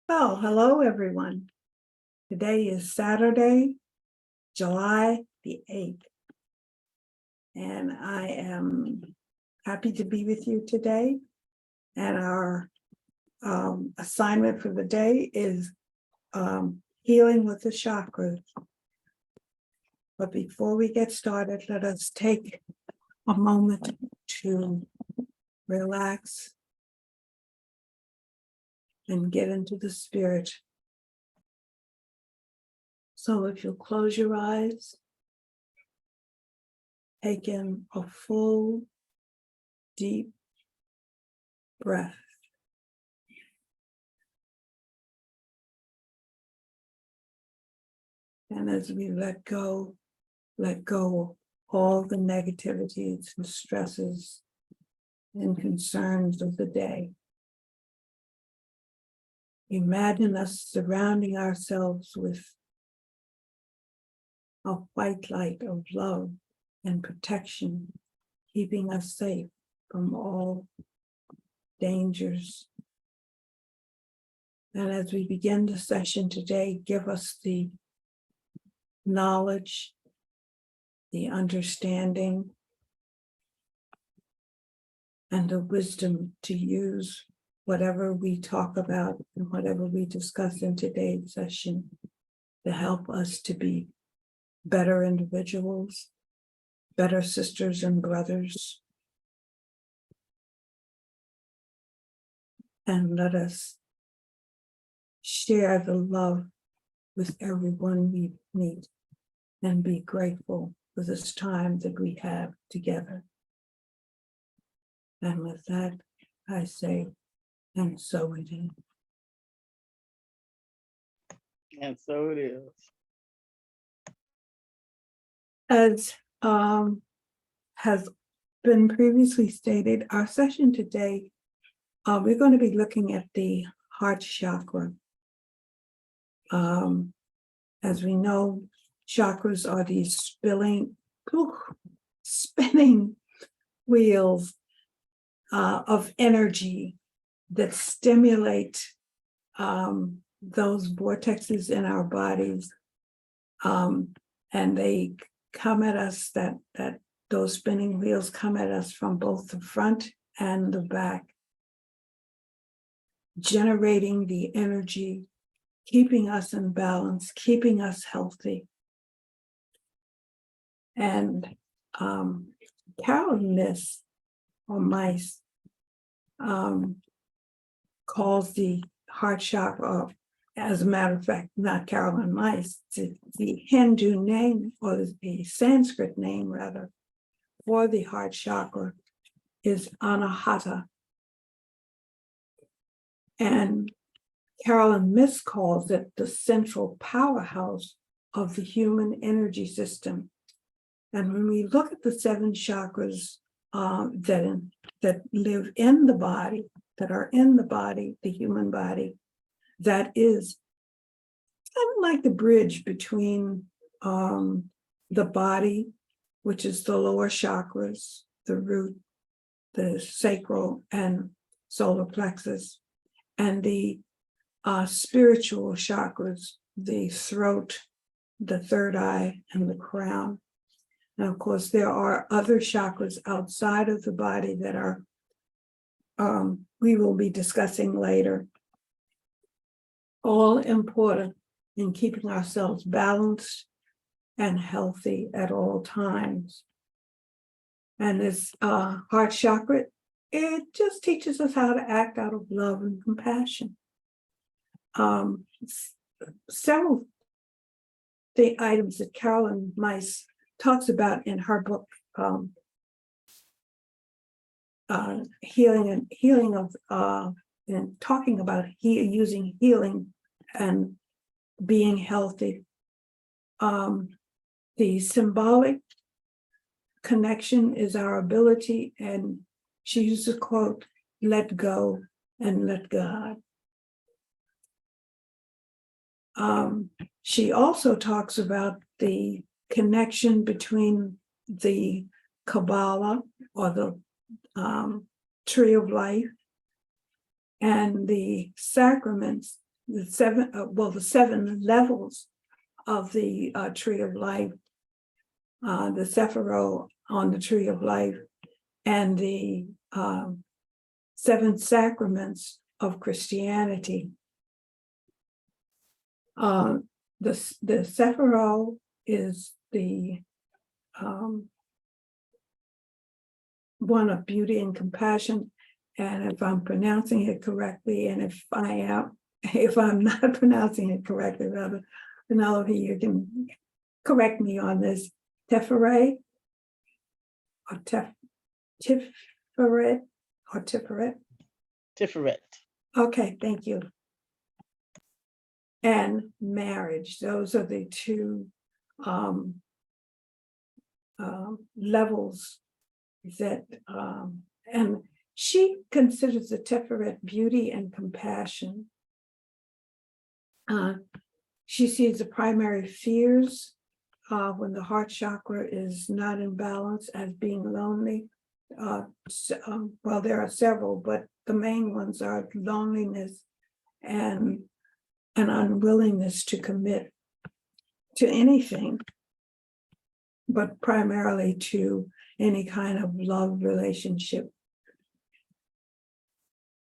Well, hello, everyone. Today is Saturday, July the 8th, and I am happy to be with you today. And our assignment for the day is healing with the chakras. But before we get started, let us take a moment to relax and get into the spirit. So if you'll close your eyes, take in a full, deep breath. And as we let go all the negativities and stresses and concerns of the day. Imagine us surrounding ourselves with a white light of love and protection, keeping us safe from all dangers. And as we begin the session today, give us the knowledge, the understanding, and the wisdom to use whatever we talk about and whatever we discuss in today's session to help us to be better individuals, better sisters and brothers. And let us share the love with everyone we meet and be grateful for this time that we have together. And with that, I say, and so it is. And so it is. As has been previously stated, our session today, we're going to be looking at the heart chakra. As we know, chakras are these spinning wheels of energy that stimulate those vortexes in our bodies, and they come at us, that those spinning wheels come at us from both the front and the back, generating the energy, keeping us in balance, keeping us healthy. And Carolyn Myss calls the heart chakra, as a matter of fact, not Carolyn Myss, the Hindu name, or the Sanskrit name rather, for the heart chakra is Anahata. And Carolyn Myss calls it the central powerhouse of the human energy system. And when we look at the 7 chakras that live in the body, that are in the body, the human body, that is kind of like the bridge between the body, which is the lower chakras, the root, the sacral and solar plexus, and the spiritual chakras, the throat, the third eye, and the crown. And of course, there are other chakras outside of the body that are we will be discussing later, all important in keeping ourselves balanced and healthy at all times. And this heart chakra, it just teaches us how to act out of love and compassion. Several the items that Carolyn Myss talks about in her book, healing of and talking about using healing and being healthy. The symbolic connection is our ability, and she uses a quote, "Let go and let God." She also talks about the connection between the Kabbalah, or the tree of life, and the sacraments the seven levels of the tree of life, the Sephiroth on the tree of life, and the seven sacraments of Christianity. The Sephiroth is the one of beauty and compassion. And if I'm pronouncing it correctly, and if I'm not pronouncing it correctly, rather, Penelope, you can correct me on this. Tiferet or Tiferet or Tiferet? Tiferet. Okay, thank you. And marriage, those are the two levels that, and she considers the Tiferet beauty and compassion. She sees the primary fears when the heart chakra is not in balance as being lonely. Well, there are several, but the main ones are loneliness and an unwillingness to commit to anything, but primarily to any kind of love relationship.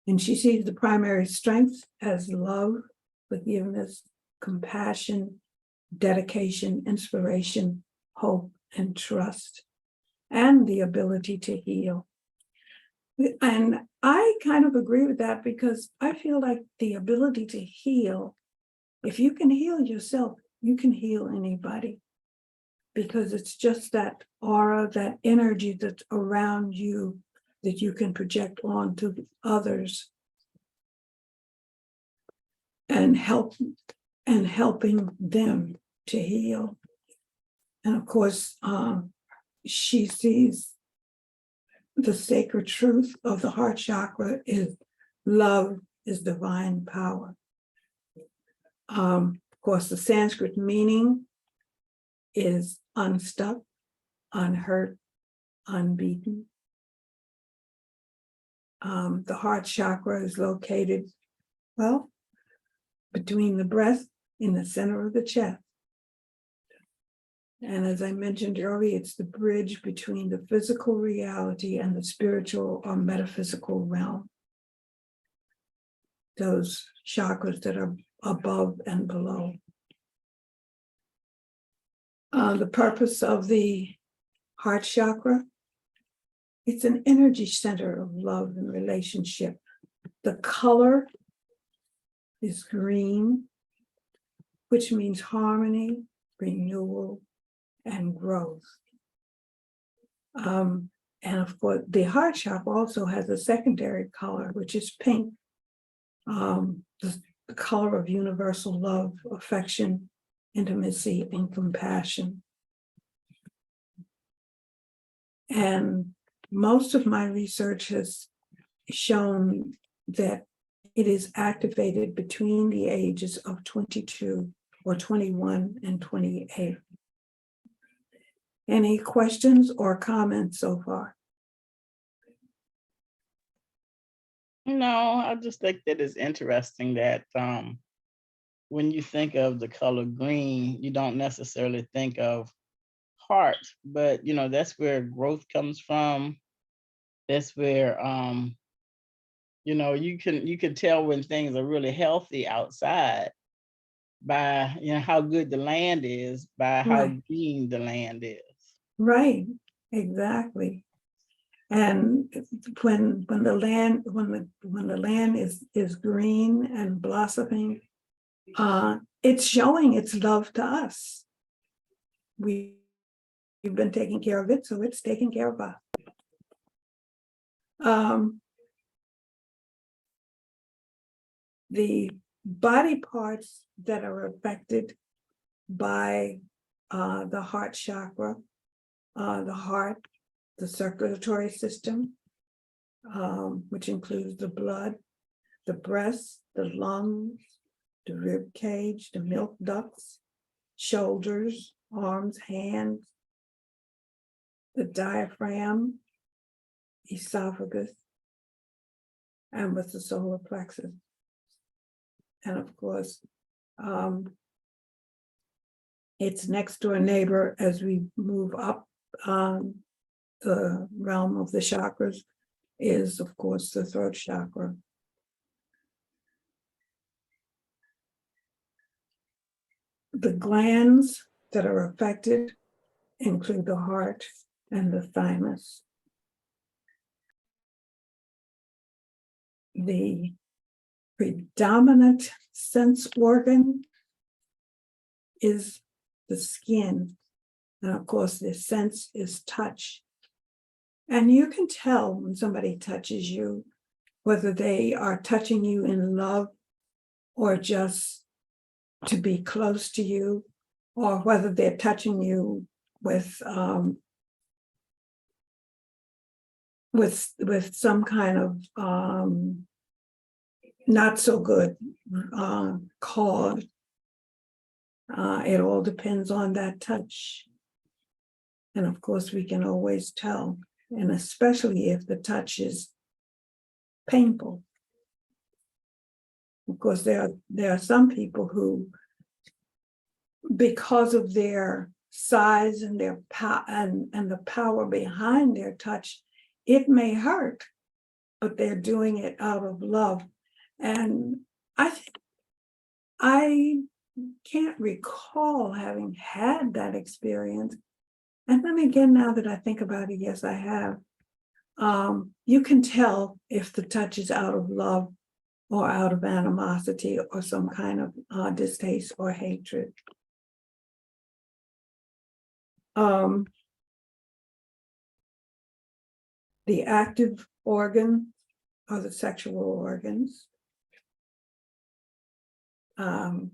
And she sees the primary strengths as love, forgiveness, compassion, dedication, inspiration, hope, and trust, and the ability to heal. And I kind of agree with that, because I feel like the ability to heal, if you can heal yourself, you can heal anybody, because it's just that aura, that energy that's around you that you can project onto others and helping them to heal. And of course, she sees the sacred truth of the heart chakra is love is divine power. Of course, the Sanskrit meaning is unstuck, unhurt, unbeaten. The heart chakra is located, well, between the breast in the center of the chest. And as I mentioned earlier, it's the bridge between the physical reality and the spiritual or metaphysical realm. Those chakras that are above and below. The purpose of the heart chakra, it's an energy center of love and relationship. The color is green, which means harmony, renewal, and growth. And of course, the heart chakra also has a secondary color, which is pink. The color of universal love, affection, intimacy, and compassion. And most of my research has shown that it is activated between the ages of 22 or 21 and 28. Any questions or comments so far? No, I just think that it's interesting that when you think of the color green, you don't necessarily think of heart, but that's where growth comes from. That's where you can tell when things are really healthy outside by how good the land is, by how Right. green the land is. Right, exactly. And when the land is green and blossoming, it's showing its love to us. We've been taking care of it, so it's taking care of us. The body parts that are affected by the heart chakra, the heart, the circulatory system, which includes the blood, the breast, the lungs, the rib cage, the milk ducts, shoulders, arms, hands, the diaphragm, esophagus, and with the solar plexus. And of course, its next door neighbor as we move up the realm of the chakras is, of course, the throat chakra. The glands that are affected include the heart and the thymus. The predominant sense organ is the skin. And of course, the sense is touch. And you can tell when somebody touches you, whether they are touching you in love or just to be close to you, or whether they're touching you with some kind of not so good cause. It all depends on that touch. And of course, we can always tell, and especially if the touch is painful. Of course, there are some people who, because of their size and their and the power behind their touch, it may hurt, but they're doing it out of love. And I can't recall having had that experience. And then again, now that I think about it, yes, I have. You can tell if the touch is out of love or out of animosity or some kind of distaste or hatred. The active organ are the sexual organs. And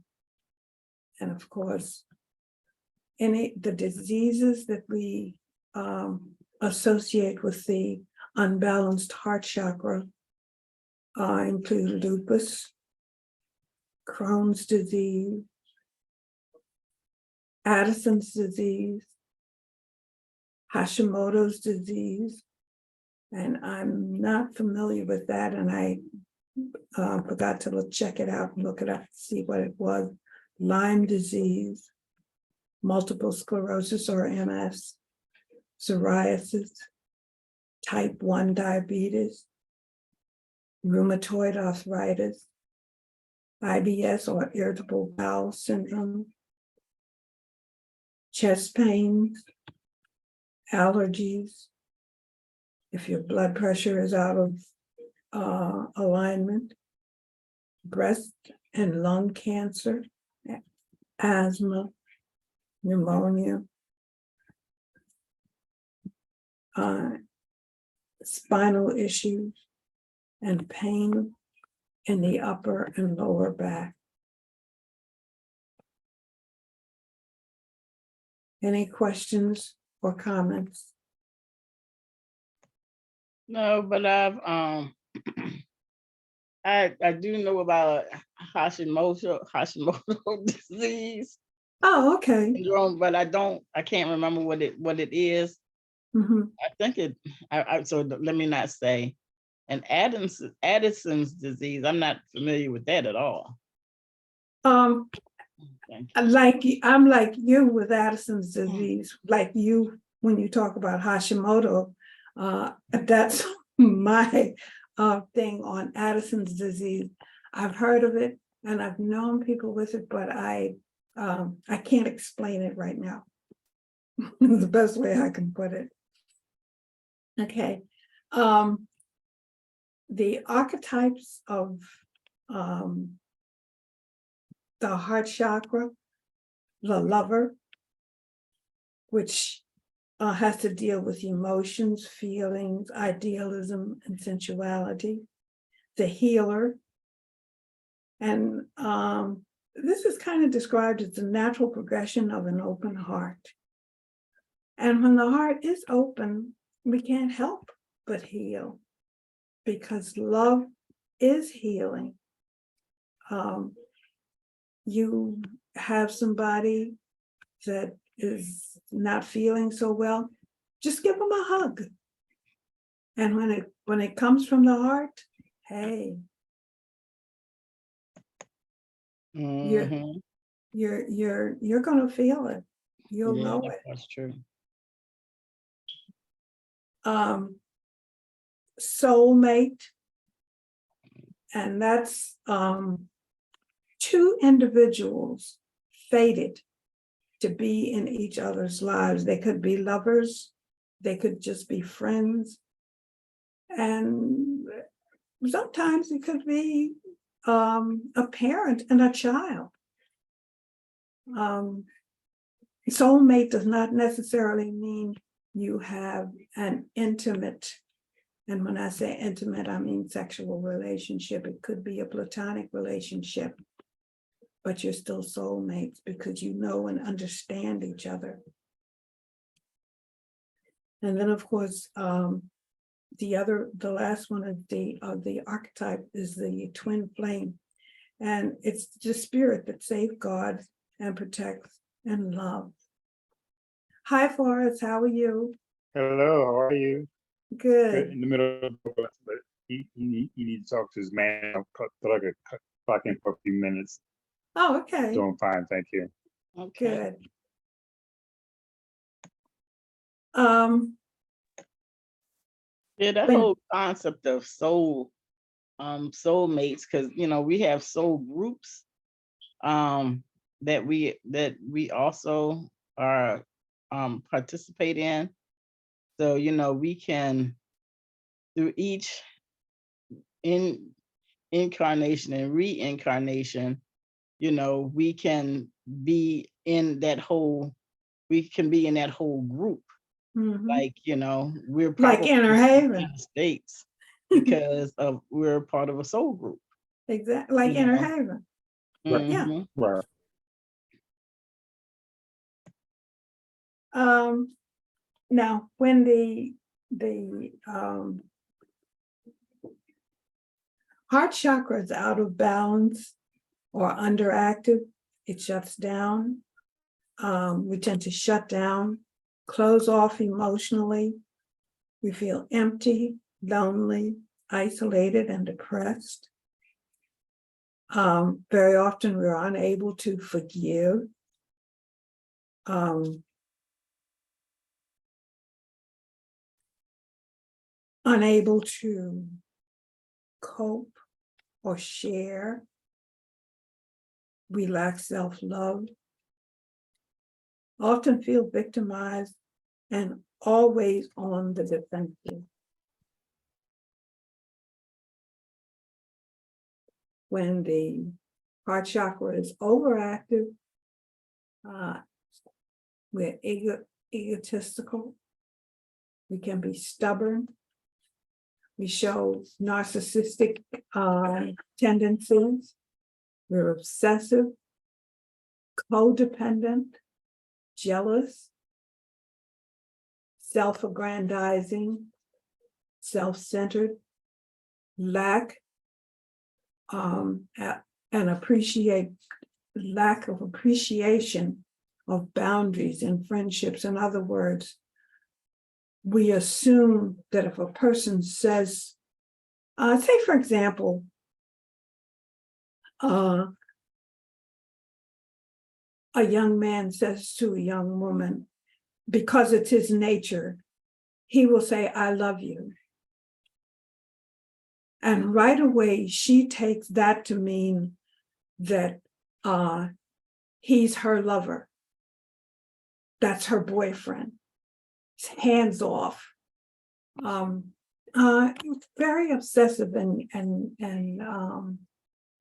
of course, the diseases that we associate with the unbalanced heart chakra include lupus, Crohn's disease, Addison's disease, Hashimoto's disease, and I'm not familiar with that, and I forgot to check it out and look it up to see what it was. Lyme disease, multiple sclerosis or MS, psoriasis, type 1 diabetes, rheumatoid arthritis, IBS or irritable bowel syndrome, chest pains, allergies, if your blood pressure is out of alignment, breast and lung cancer, asthma, pneumonia, spinal issues, and pain in the upper and lower back. Any questions or comments? No, but I do know about Hashimoto disease Oh, okay. syndrome, but I can't remember what it is. Mm-hmm. I think so let me not say. And Addison's disease, I'm not familiar with that at all. Thank you. I'm like you with Addison's disease, like you when you talk about Hashimoto, that's my thing on Addison's disease. I've heard of it and I've known people with it, but I can't explain it right now. The best way I can put it. Okay. The archetypes of the heart chakra, the lover, which has to deal with emotions, feelings, idealism, and sensuality. The healer, and this is kind of described as the natural progression of an open heart. And when the heart is open, we can't help but heal, because love is healing. You have somebody that is not feeling so well, just give them a hug. And when it comes from the heart, hey, You're Mm-hmm. you're gonna feel it. You'll Yeah, know it. that's true. Soulmate, and that's two individuals fated to be in each other's lives. They could be lovers, they could just be friends, and sometimes it could be a parent and a child. Soulmate does not necessarily mean you have an intimate, and when I say intimate, I mean sexual relationship. It could be a platonic relationship, but you're still soulmates because you know and understand each other. And then, of course, the last one of the archetype is the twin flame, and it's the spirit that safeguards and protects and loves. Hi, Forrest. How are you? Hello, how are you? Good. In the middle of but he needs to talk to his man. Thought I could clock in for a few minutes. Oh, okay. Doing fine, thank you. Okay. Good. Yeah, the When whole concept of soulmates, because we have soul groups that we also are participate in. So we can, through each in incarnation and reincarnation, we can be in that whole group. mhm. Like we're Like probably Inner in the Haven, United States because of we're part of a soul group. exactly, like You Inner know. Haven. Right. Yeah. Hmm. Right. Now, when the heart chakra is out of balance or underactive, it shuts down. We tend to shut down, close off emotionally. We feel empty, lonely, isolated, and depressed. Very often we're unable to forgive. Unable to cope or share. We lack self-love. Often feel victimized and always on the defensive. When the heart chakra is overactive, we're egotistical. We can be stubborn. We show narcissistic tendencies. We're obsessive, codependent, jealous, self-aggrandizing, self-centered, lack lack of appreciation of boundaries and friendships. In other words, we assume that if a person says, say for example, a young man says to a young woman, because it's his nature, he will say, I love you. And right away, she takes that to mean that he's her lover. That's her boyfriend. It's hands off. Very obsessive and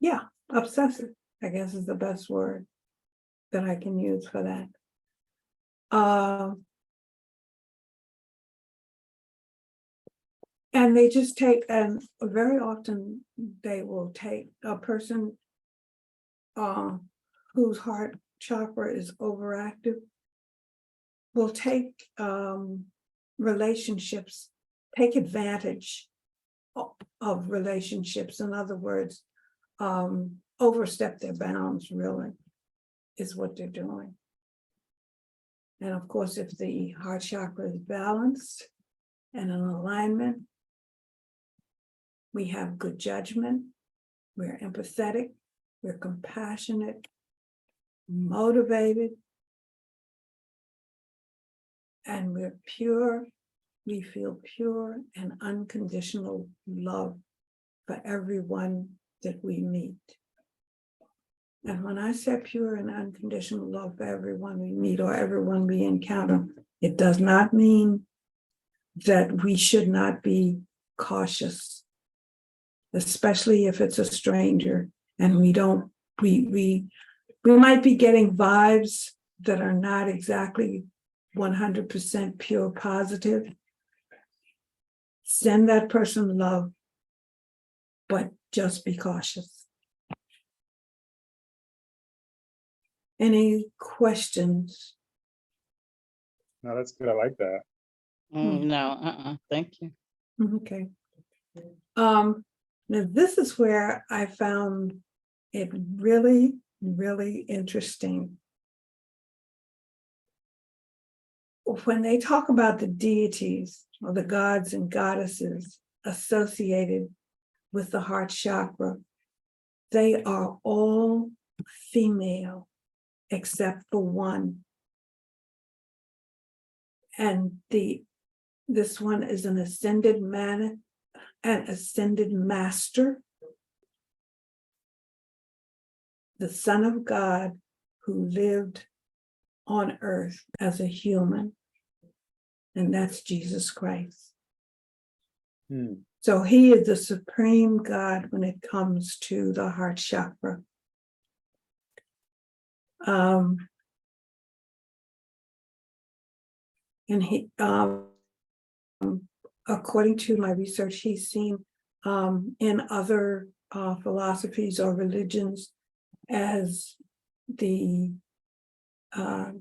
yeah, obsessive, I guess is the best word that I can use for that. And they just take, and very often they will take a person whose heart chakra is overactive, will take relationships, take advantage of relationships. In other words, overstep their bounds, really, is what they're doing. And of course, if the heart chakra is balanced and in alignment, we have good judgment, we're empathetic, we're compassionate, motivated, and we're pure. We feel pure and unconditional love for everyone that we meet. And when I say pure and unconditional love for everyone we meet or everyone we encounter, it does not mean that we should not be cautious, especially if it's a stranger and we might be getting vibes that are not exactly 100% pure positive. Send that person love, but just be cautious. Any questions? No, that's good. I like that. No, thank you. Okay. Now this is where I found it really, really interesting. When they talk about the deities or the gods and goddesses associated with the heart chakra, they are all female except for one. And this one is an ascended man, an ascended master, the Son of God who lived on earth as a human, and that's Jesus Christ. So he is the supreme God when it comes to the heart chakra. And he, according to my research, he's seen in other philosophies or religions as the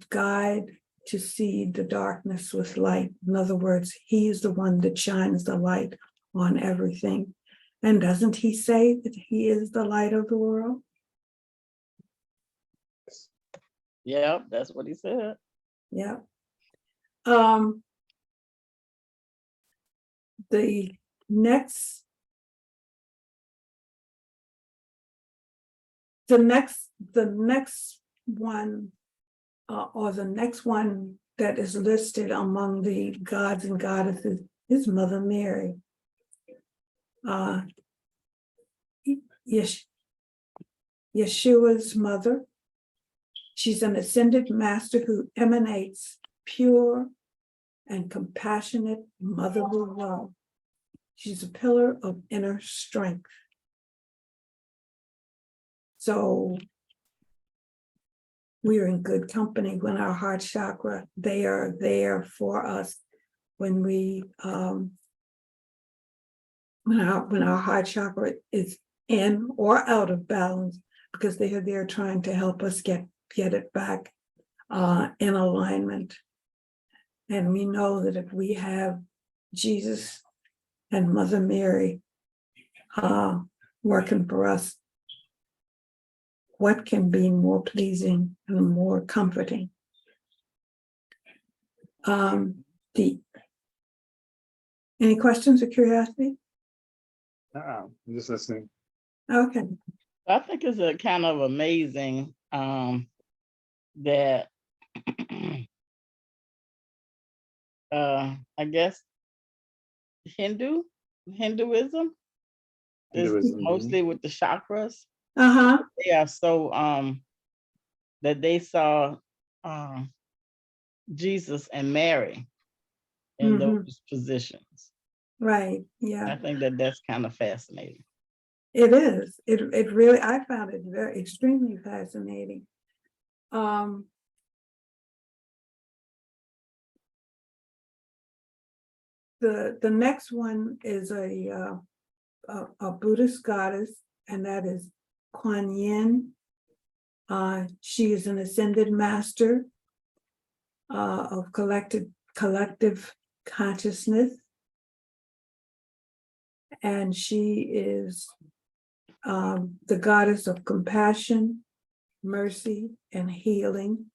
guide to see the darkness with light. In other words, he is the one that shines the light on everything. And doesn't he say that he is the light of the world? Yeah, that's what he said. Yeah. The next one, or the next one that is listed among the gods and goddesses is Mother Mary. Yeshua's mother. She's an ascended master who emanates pure and compassionate motherly love. She's a pillar of inner strength. So we are in good company when our heart chakra, they are there for us when we when our heart chakra is in or out of balance, because they are there trying to help us get it back in alignment. And we know that if we have Jesus and Mother Mary working for us, what can be more pleasing and more comforting? Any questions or curiosity? I'm just listening. Okay. I think it's a kind of amazing that I guess Hinduism is Hinduism. mostly with the chakras. Uh-huh. They are so that they saw Jesus and Mary in those positions. Right. Yeah. I think that that's kind of fascinating. It is. It really, I found it very extremely fascinating. The next one is a Buddhist goddess, and that is Kuan Yin. She is an ascended master of collective consciousness, and she is the goddess of compassion, mercy, and healing,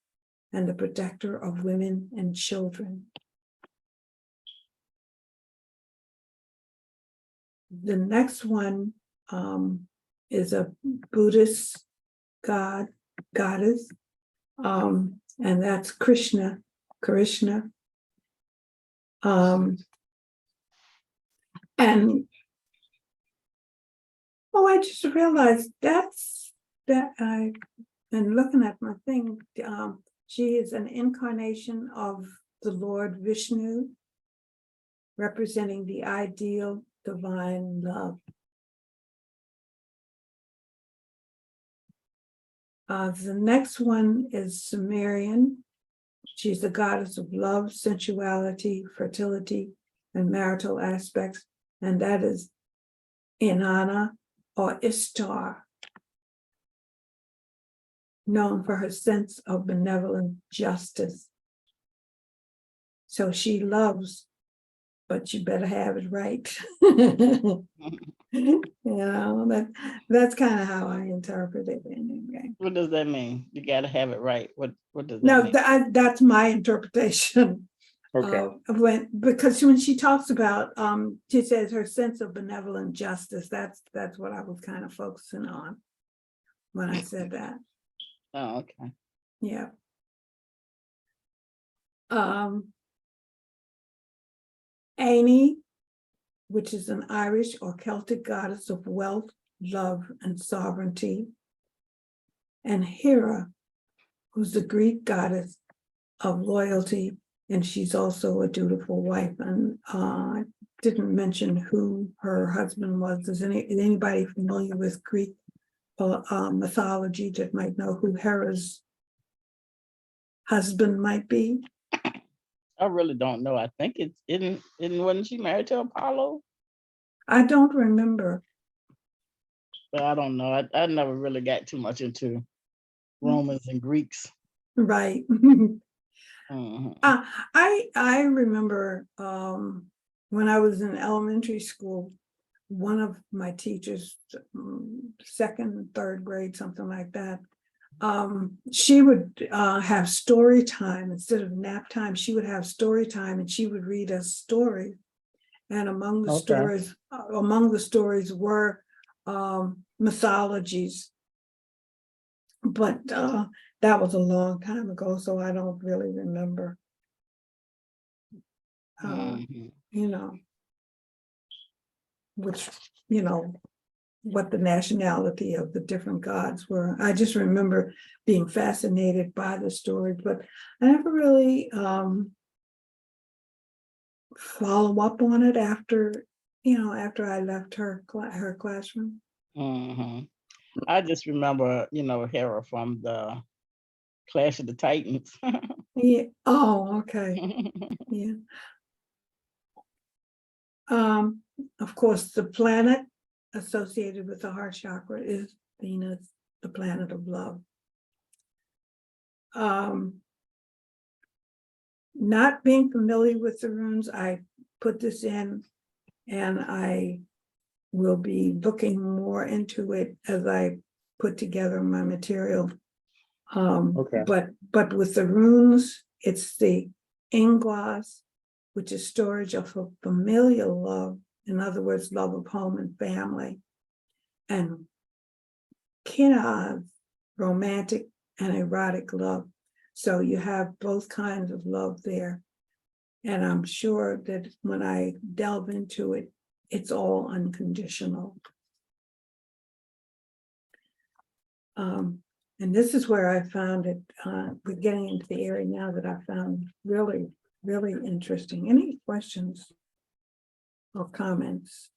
and the protector of women and children. The next one is a Buddhist god, goddess, and that's Krishna. And I just realized and looking at my thing, she is an incarnation of the Lord Vishnu, representing the ideal divine love. The next one is Sumerian. She's the goddess of love, sensuality, fertility, and marital aspects, and that is Inanna or Ishtar, known for her sense of benevolent justice. So she loves, but you better have it right. That's kind of how I interpret it anyway. What does that mean? You got to have it right. What does that No, mean? that's my interpretation. Okay. Because when she talks about, she says her sense of benevolent justice, that's what I was kind of focusing on when I said that. Oh, okay. Yeah. Amy, which is an Irish or Celtic goddess of wealth, love, and sovereignty. And Hera, who's the Greek goddess of loyalty, and she's also a dutiful wife. And I didn't mention who her husband was. Is anybody familiar with Greek mythology that might know who Hera's husband might be? I really don't know. I think it's wasn't she married to Apollo? I don't remember. But I don't know. I never really got too much into Romans and Greeks. Right. Mhm. I remember when I was in elementary school, one of my teachers, second, third grade, something like that, she would have story time instead of nap time. She would have story time, and she would read us stories. And among the stories were mythologies. But that was a long time ago, so I don't really remember. Mhm. Which, what the nationality of the different gods were. I just remember being fascinated by the story, but I never really follow up on it after I left her classroom. Mhm. I just remember, Hera from the Clash of the Titans. Yeah. Oh, okay. Yeah. Of course, the planet associated with the heart chakra is Venus, the planet of love. Not being familiar with the runes, I put this in, and I will be looking more into it as I put together my material. Okay. But with the runes, it's the ingwas, which is storage of a familial love. In other words, love of home and family. And kina, romantic and erotic love. So you have both kinds of love there. And I'm sure that when I delve into it, it's all unconditional. And this is where I found it, we're getting into the area now that I found really, really interesting. Any questions or comments?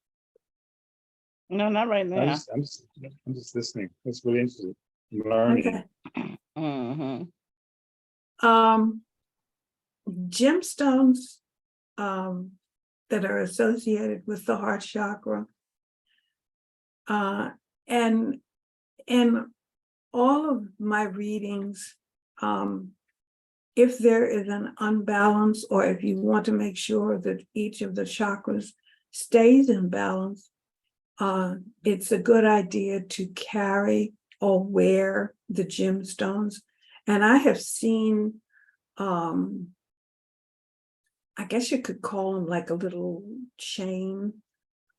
No, not right now. I'm just listening. It's really interesting. Learning. Okay. Mhm. Gemstones that are associated with the heart chakra, and in all of my readings, if there is an unbalance, or if you want to make sure that each of the chakras stays in balance, it's a good idea to carry or wear the gemstones. And I have seen, I guess you could call them like a little chain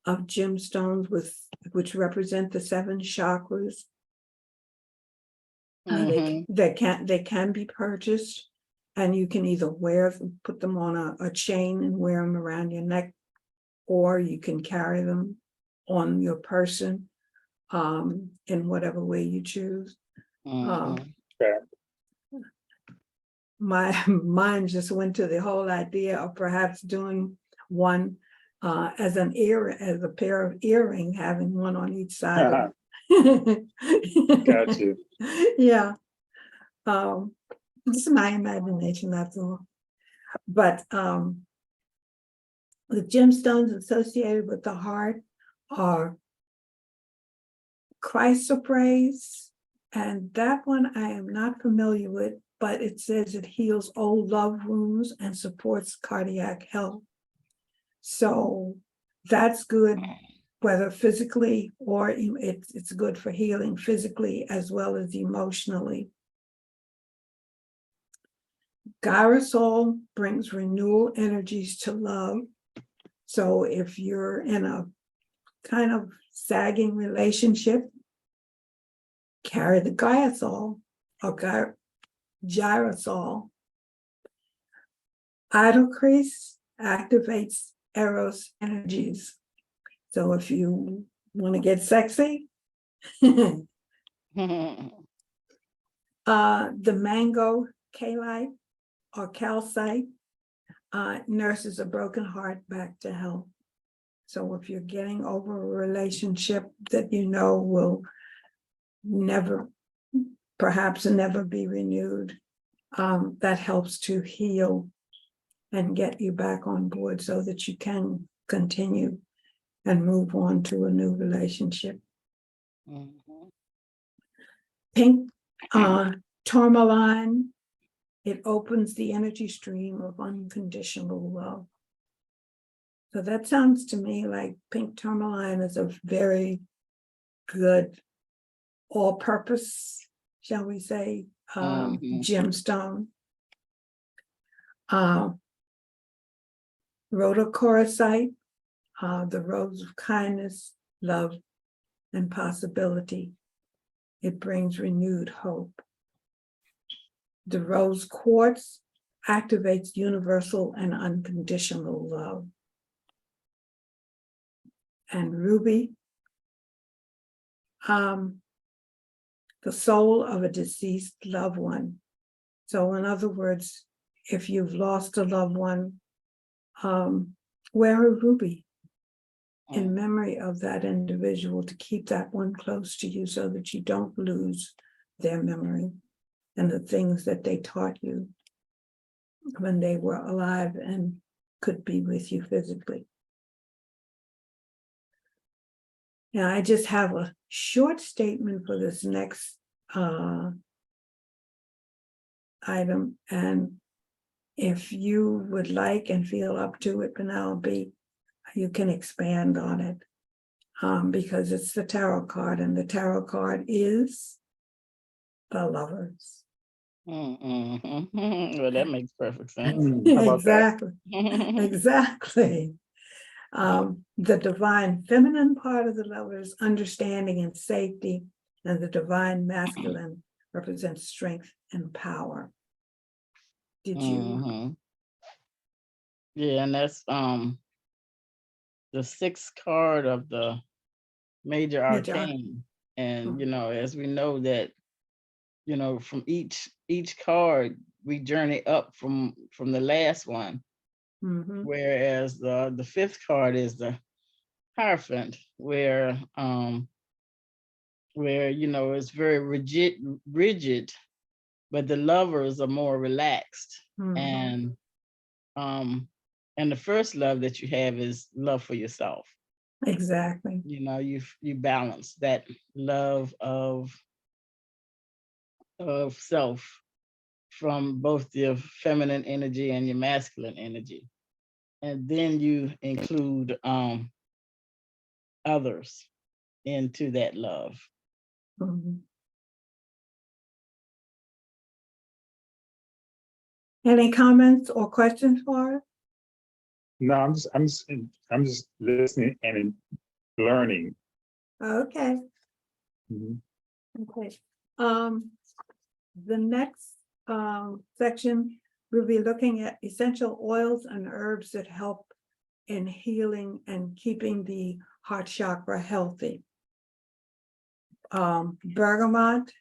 of gemstones which represent the 7 chakras. Mhm. They can be purchased, and you can either put them on a chain and wear them around your neck, or you can carry them on your person, in whatever way you choose. Mhm. Okay. My mind just went to the whole idea of perhaps doing one as a pair of earring, having one on each side of it. Gotcha. Yeah. It's my imagination, that's all. But the gemstones associated with the heart are chrysoprase, and that one I am not familiar with, but it says it heals old love wounds and supports cardiac health. So that's good, whether physically or it's good for healing physically as well as emotionally. Gyrosol brings renewal energies to love. So if you're in a kind of sagging relationship, carry the gyrosol or gyrosol. Idlecrease activates Eros energies. So if you want to get sexy, the mango calite or calcite nurses a broken heart back to health. So if you're getting over a relationship that you know will perhaps never be renewed, that helps to heal and get you back on board so that you can continue and move on to a new relationship. Mhm. Pink tourmaline, it opens the energy stream of unconditional love. So that sounds to me like pink tourmaline is a very good all-purpose, shall we say, Mhm. gemstone. Rhodochrosite, the rose of kindness, love, and possibility. It brings renewed hope. The rose quartz activates universal and unconditional love. And ruby, the soul of a deceased loved one. So in other words, if you've lost a loved one, wear a ruby in memory of that individual to keep that one close to you so that you don't lose their memory and the things that they taught you when they were alive and could be with you physically. Now, I just have a short statement for this next item, and if you would like and feel up to it, Penelope, you can expand on it, because it's the tarot card, and the tarot card is the Lovers. Mhm. Well, that makes perfect sense. How about that? Exactly, exactly. The divine feminine part of the Lovers, understanding and safety, and the divine masculine represents strength and power. Did you? Mhm. Yeah, and that's the sixth card of the major Major. arcane. And as we know that, from each card, we journey up from the last one. Mhm. Whereas the fifth card is the Hierophant, where it's very rigid, but the Lovers are more relaxed. Mhm. And the first love that you have is love for yourself. Exactly. You balance that love of self from both your feminine energy and your masculine energy, and then you include others into that love. Mhm. Any comments or questions for us? No, I'm just listening and learning. Okay. Mhm. Okay. The next section, we'll be looking at essential oils and herbs that help in healing and keeping the heart chakra healthy. Bergamot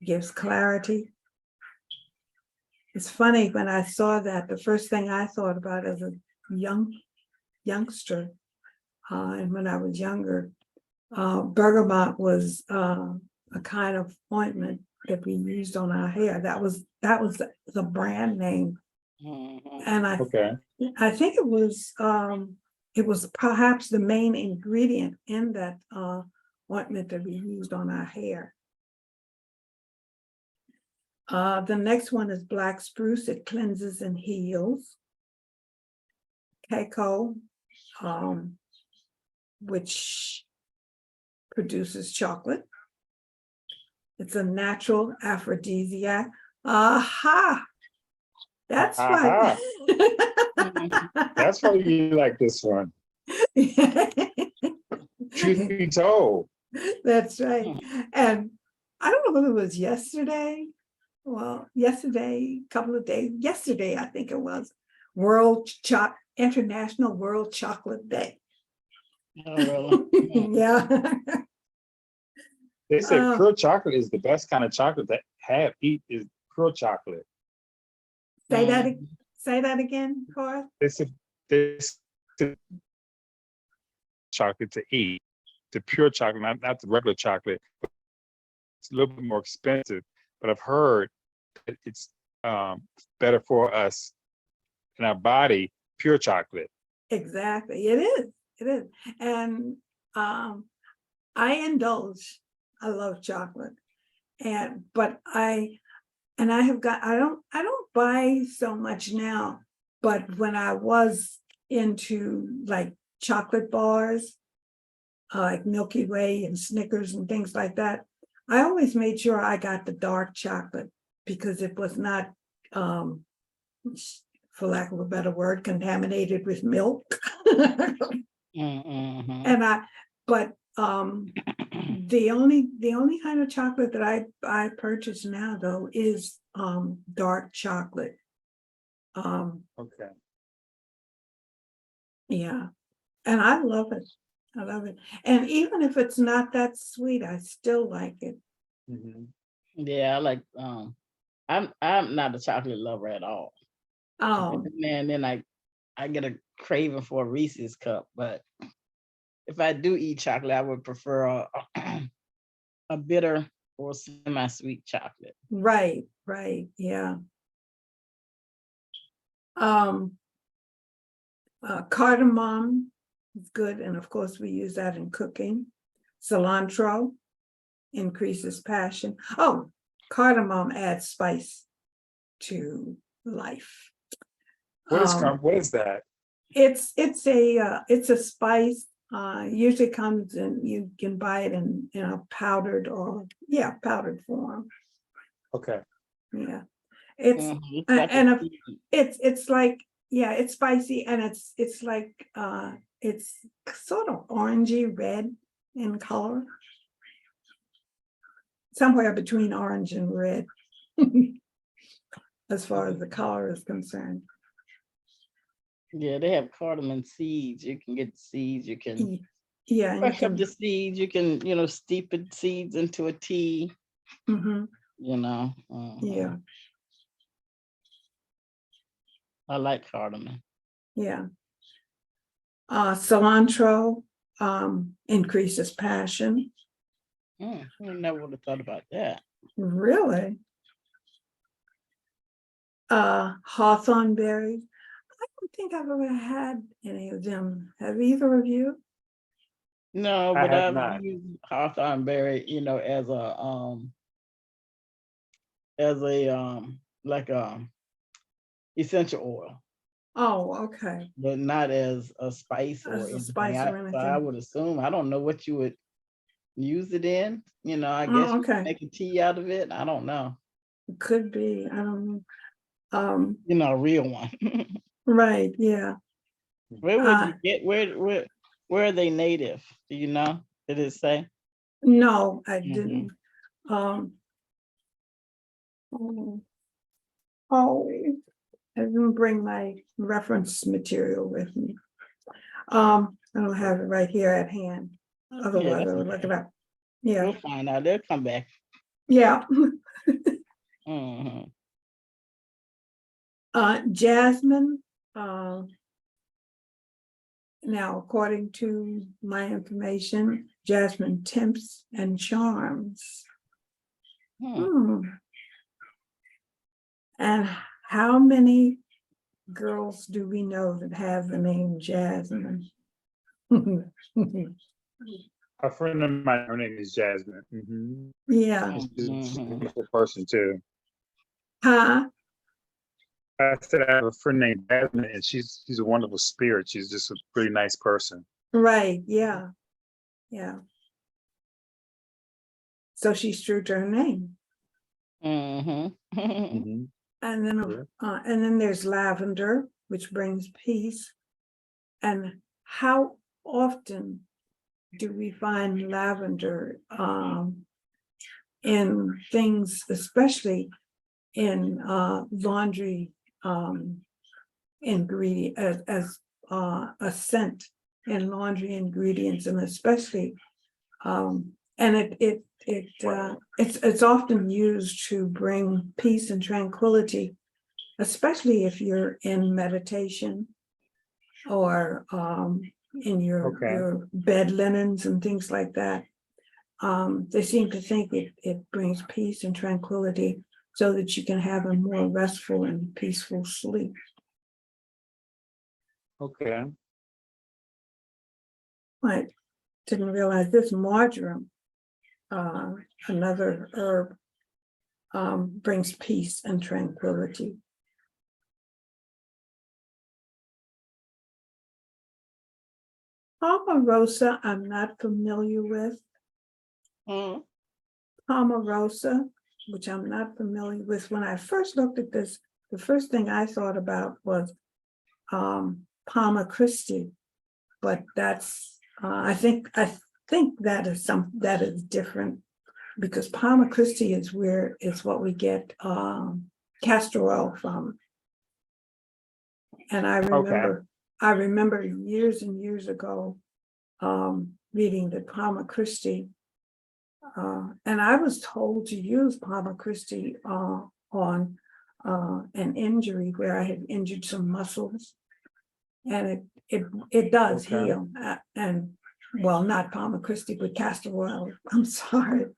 gives clarity. It's funny, when I saw that, the first thing I thought about as a youngster, and when I was younger, bergamot was a kind of ointment that we used on our hair. That was the brand name. And Okay. I think it was perhaps the main ingredient in that ointment that we used on our hair. The next one is black spruce. It cleanses and heals. Cacao, which produces chocolate. It's a natural aphrodisiac. Aha! That's Aha. why. That's why you like this one. Truth be told. That's right. And I don't know whether it was yesterday. Well, yesterday, couple of days, yesterday, I think it was International World Chocolate Day. Oh, really? Yeah. They say pure chocolate is the best kind of chocolate that eat is pure chocolate. Say that again, Cora. They said this chocolate to eat, the pure chocolate, not the regular chocolate. It's a little bit more expensive, but I've heard that it's better for us in our body, pure chocolate. Exactly. It is. It is. And I indulge. I love chocolate. But I don't buy so much now, but when I was into like chocolate bars, like Milky Way and Snickers and things like that, I always made sure I got the dark chocolate because it was not, for lack of a better word, contaminated with milk. But the only kind of chocolate that I purchase now though is dark chocolate. Okay. Yeah, and I love it. I love it. And even if it's not that sweet, I still like it. Mhm. Yeah, I like I'm not a chocolate lover at all. Oh, And then I get a craving for a Reese's cup, but if I do eat chocolate, I would prefer a bitter or semi-sweet chocolate. right, yeah. Cardamom is good, and of course we use that in cooking. Cilantro increases passion. Oh, cardamom adds spice to life. What is that? It's a spice. Usually comes in, you can buy it in a powdered form. Okay. Yeah, it's It's like a and seed. it's like, yeah, it's spicy, and it's like it's sort of orangey red in color, somewhere between orange and red, as far as the color is concerned. Yeah, they have cardamom seeds. You can get the seeds. You can Yeah, and you crush up can. the seeds. You can, steep the seeds into a tea. Mhm, yeah, I like cardamom. yeah. Cilantro increases passion. I never would have thought about that. Really? Hawthorn berries. I don't think I've ever had any of them. Have either of you? No, I but have I've not. used hawthorn berry, as a like essential oil, Oh, okay. but not as a spice or As a anything. spice or So I anything. would assume, I don't know what you would use it in. I guess Oh, you could okay. make a tea out of it. I don't know. It could be. I don't know. A real one. Right, yeah. Where would Uh, you get where are they native? Do you know? Did it say? no, I Mhm. didn't. Oh, oh, I didn't bring my reference material with me. I don't have it right here at hand. Otherwise, that's I would look okay. it up. Yeah, We'll find out. They'll come back. yeah. Mhm. Jasmine, now, according to my information, jasmine tempts and charms. Hmm. And how many girls do we know that have the name Jasmine? A friend of mine, her name is Jasmine. Mm-hmm. Yeah. She's a Mhm. wonderful person too. Huh? I said I have a friend named Jasmine, and she's a wonderful spirit. She's just a really nice person. Right. Yeah. Yeah. So she's true to her name. Mhm. Mm-hmm. And then there's lavender, which brings peace. And how often do we find lavender in things, especially in laundry ingredient as a scent in laundry ingredients, and especially and it's often used to bring peace and tranquility, especially if you're in meditation or in Okay. your bed linens and things like that. They seem to think it brings peace and tranquility so that you can have a more restful and peaceful sleep. Okay. I didn't realize this marjoram, another herb, brings peace and tranquility. Palmarosa, I'm not familiar with. Mhm. Palmarosa, which I'm not familiar with. When I first looked at this, the first thing I thought about was Palma Christi, but that's I think that is different, because Palma Christi is what we get castor oil from. And Okay. I remember years and years ago reading the Palma Christi, and I was told to use Palma Christi on an injury where I had injured some muscles, and it does Okay. heal. And well, not Palma Christi, but castor oil. I'm sorry.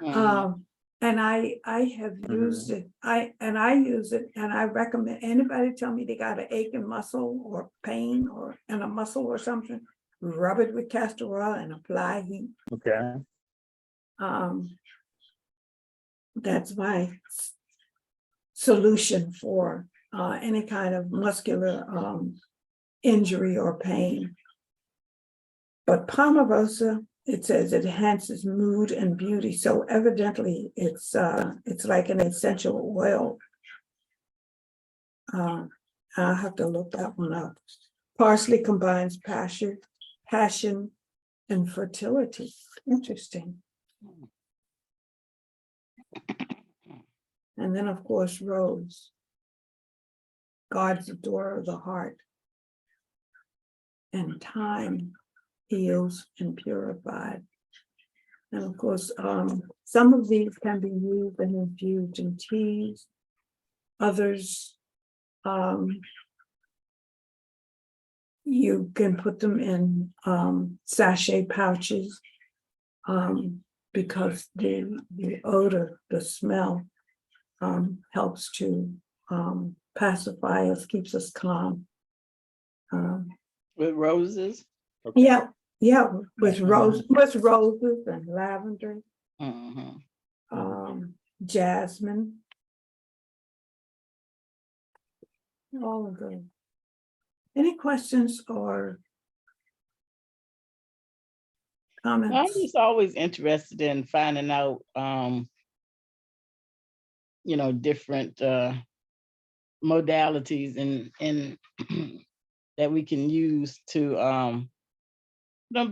Mhm. And I have used it. I use it, and I recommend anybody tell me they got an aching muscle or pain or in a muscle or something, rub it with castor oil and apply heat. Okay. That's my solution for any kind of muscular injury or pain. But Palmarosa, it says it enhances mood and beauty. So evidently it's like an essential oil. I'll have to look that one up. Parsley combines passion, and fertility. Interesting. And then, of course, rose guards the door of the heart, and thyme heals and purifies. And of course, some of these can be used and infused in teas. Others, you can put them in sachet pouches, because the odor, the smell, helps to pacify us, keeps us calm. With roses. Okay. Yeah, with roses and lavender, Mhm. jasmine, all of them. Any questions or I'm comments? just always interested in finding out, different modalities and that we can use to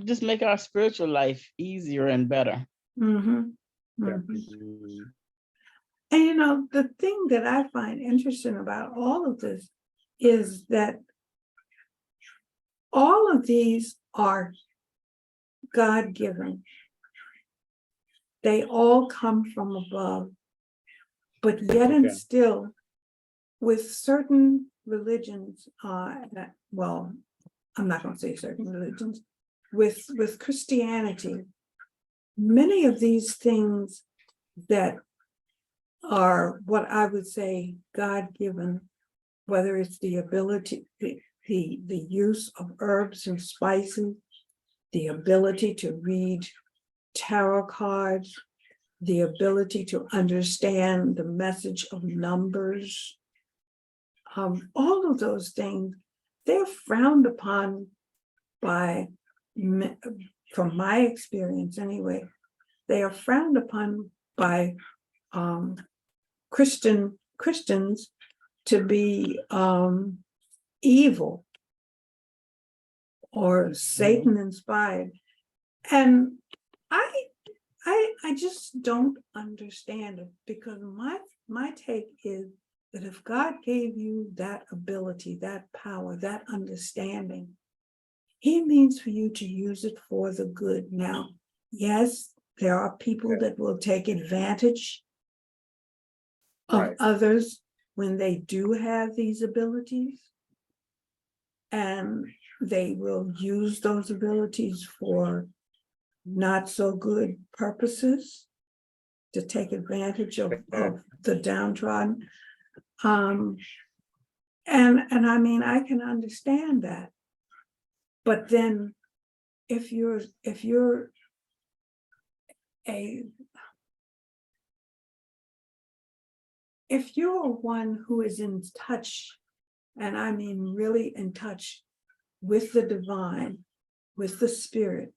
just make our spiritual life easier and better. Mm-hmm. Mhm. And you know, the thing that I find interesting about all of this is that all of these are God-given. They all come from above, but yet and Okay. still, with certain religions, well, I'm not going to say certain religions, with Christianity, many of these things that are what I would say God-given, whether it's the ability, the use of herbs and spices, the ability to read tarot cards, the ability to understand the message of numbers, all of those things, they're frowned upon by, from my experience anyway, they are frowned upon by Christians to be evil or Satan inspired. And I just don't understand it, because my take is that if God gave you that ability, that power, that understanding, he means for you to use it for the good. Now, yes, there are people that will take advantage of Right. others when they do have these abilities, and they will use those abilities for not so good purposes to take advantage of the downtrodden. And I mean, I can understand that. But then if you're a if you're one who is in touch, and I mean really in touch with the divine, with the spirit,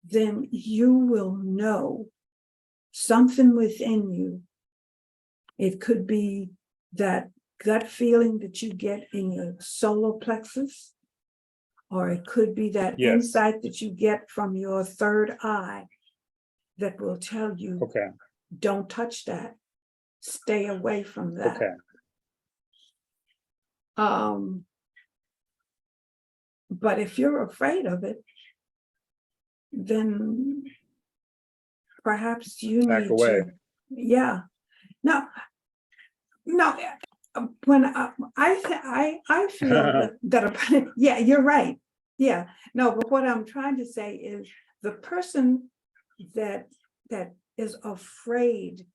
then you will know something within you. It could be that gut feeling that you get in your solar plexus, or it could be that Yes. insight that you get from your third eye that will tell you, Okay. don't touch that, stay away from that. Okay. But if you're afraid of it, then perhaps you Back need away. to, yeah. No, when I feel that yeah, you're right. Yeah, no, but what I'm trying to say is the person that is afraid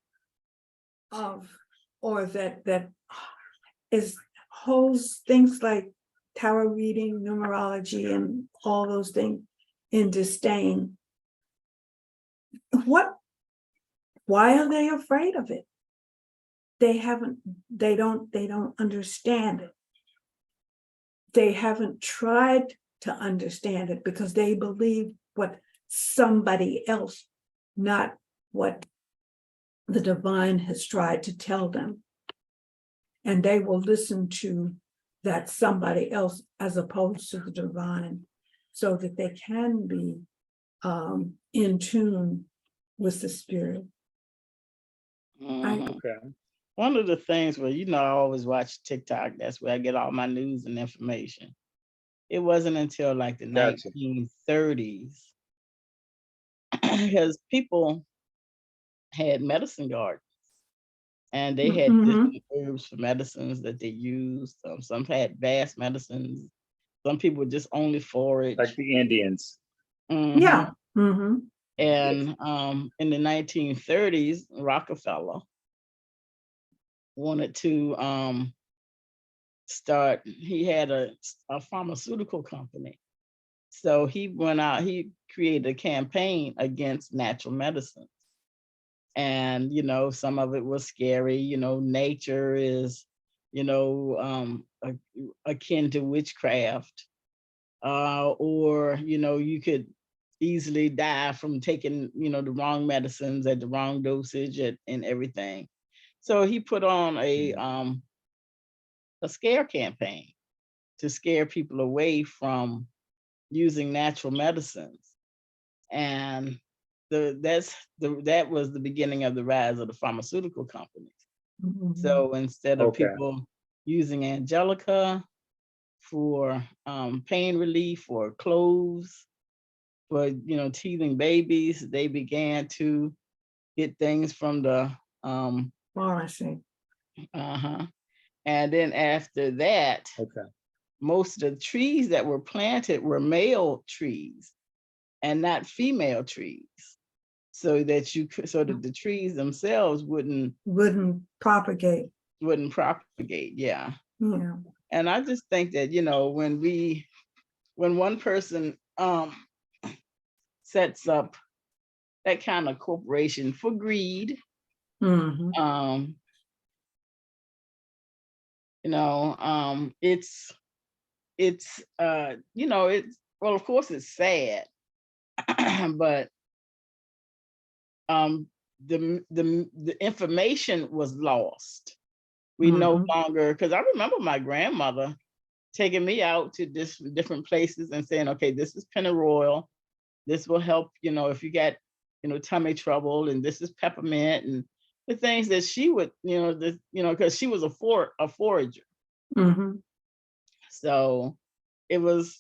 of, or that is holds things like tarot reading, numerology, and all those things in disdain. Why are they afraid of it? They don't understand it. They haven't tried to understand it because they believe what somebody else, not what the divine has tried to tell them. And they will listen to that somebody else as opposed to the divine, so that they can be in tune with the spirit. Okay. One of the things where, I always watch TikTok. That's where I get all my news and information. It wasn't until like the Gotcha. 1930s, because people had medicine gardens, and they had different herbs for medicines that they used. Some had vast medicines. Some people just only forage. Like the Indians. Yeah. And in the 1930s, Rockefeller wanted to start. He had a pharmaceutical company, so he went out. He created a campaign against natural medicines, and some of it was scary. Nature is, akin to witchcraft, or you could easily die from taking the wrong medicines at the wrong dosage and everything. So he put on a scare campaign to scare people away from using natural medicines. And that was the beginning of the rise of the pharmaceutical companies. Mhm. So instead of Okay. people using angelica for pain relief or cloves for teething babies, they began to get things from the Pharmacy. uh-huh. And then after that, Okay. most of the trees that were planted were male trees and not female trees, so that the trees themselves wouldn't Wouldn't propagate. propagate. Yeah. Yeah. And I just think that when one person sets up that kind of corporation for greed, Mhm. it's well, of course it's sad, but the information was lost. We no Mhm. longer, because I remember my grandmother taking me out to different places and saying, okay, this is pennyroyal, this will help, if you got tummy trouble, and this is peppermint, and the things that she would, because she was a forager. Mhm. So it was,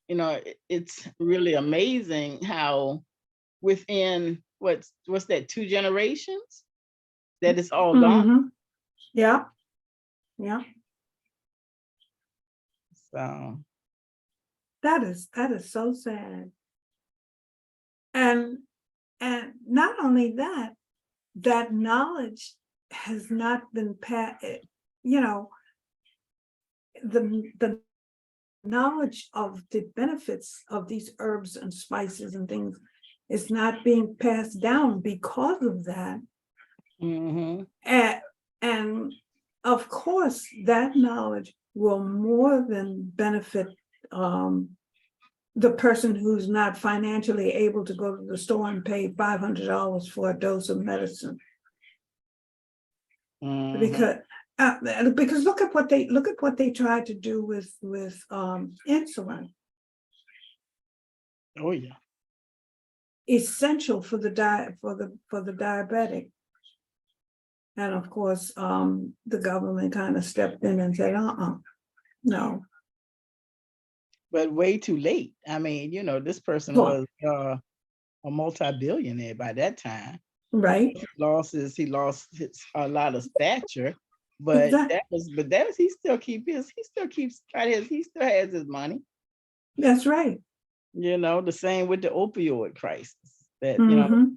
it's really amazing how within what's that, 2 generations, that it's all gone. Mhm. Yeah. Yeah. So That is so sad. And not only that, that knowledge has not been passed, the knowledge of the benefits of these herbs and spices and things is not being passed down because of that. mhm. And of course, that knowledge will more than benefit the person who's not financially able to go to the store and pay $500 for a dose of medicine. Mhm. Because look at what they tried to do with insulin, Oh yeah. essential for the diabetic. And of course, the government kind of stepped in and said, no. But way too late. I mean, this person Well, was a multi-billionaire by that time. right? He lost a lot of stature, but Exactly. he still he still has his money. That's right. The same with the opioid crisis. That Mhm.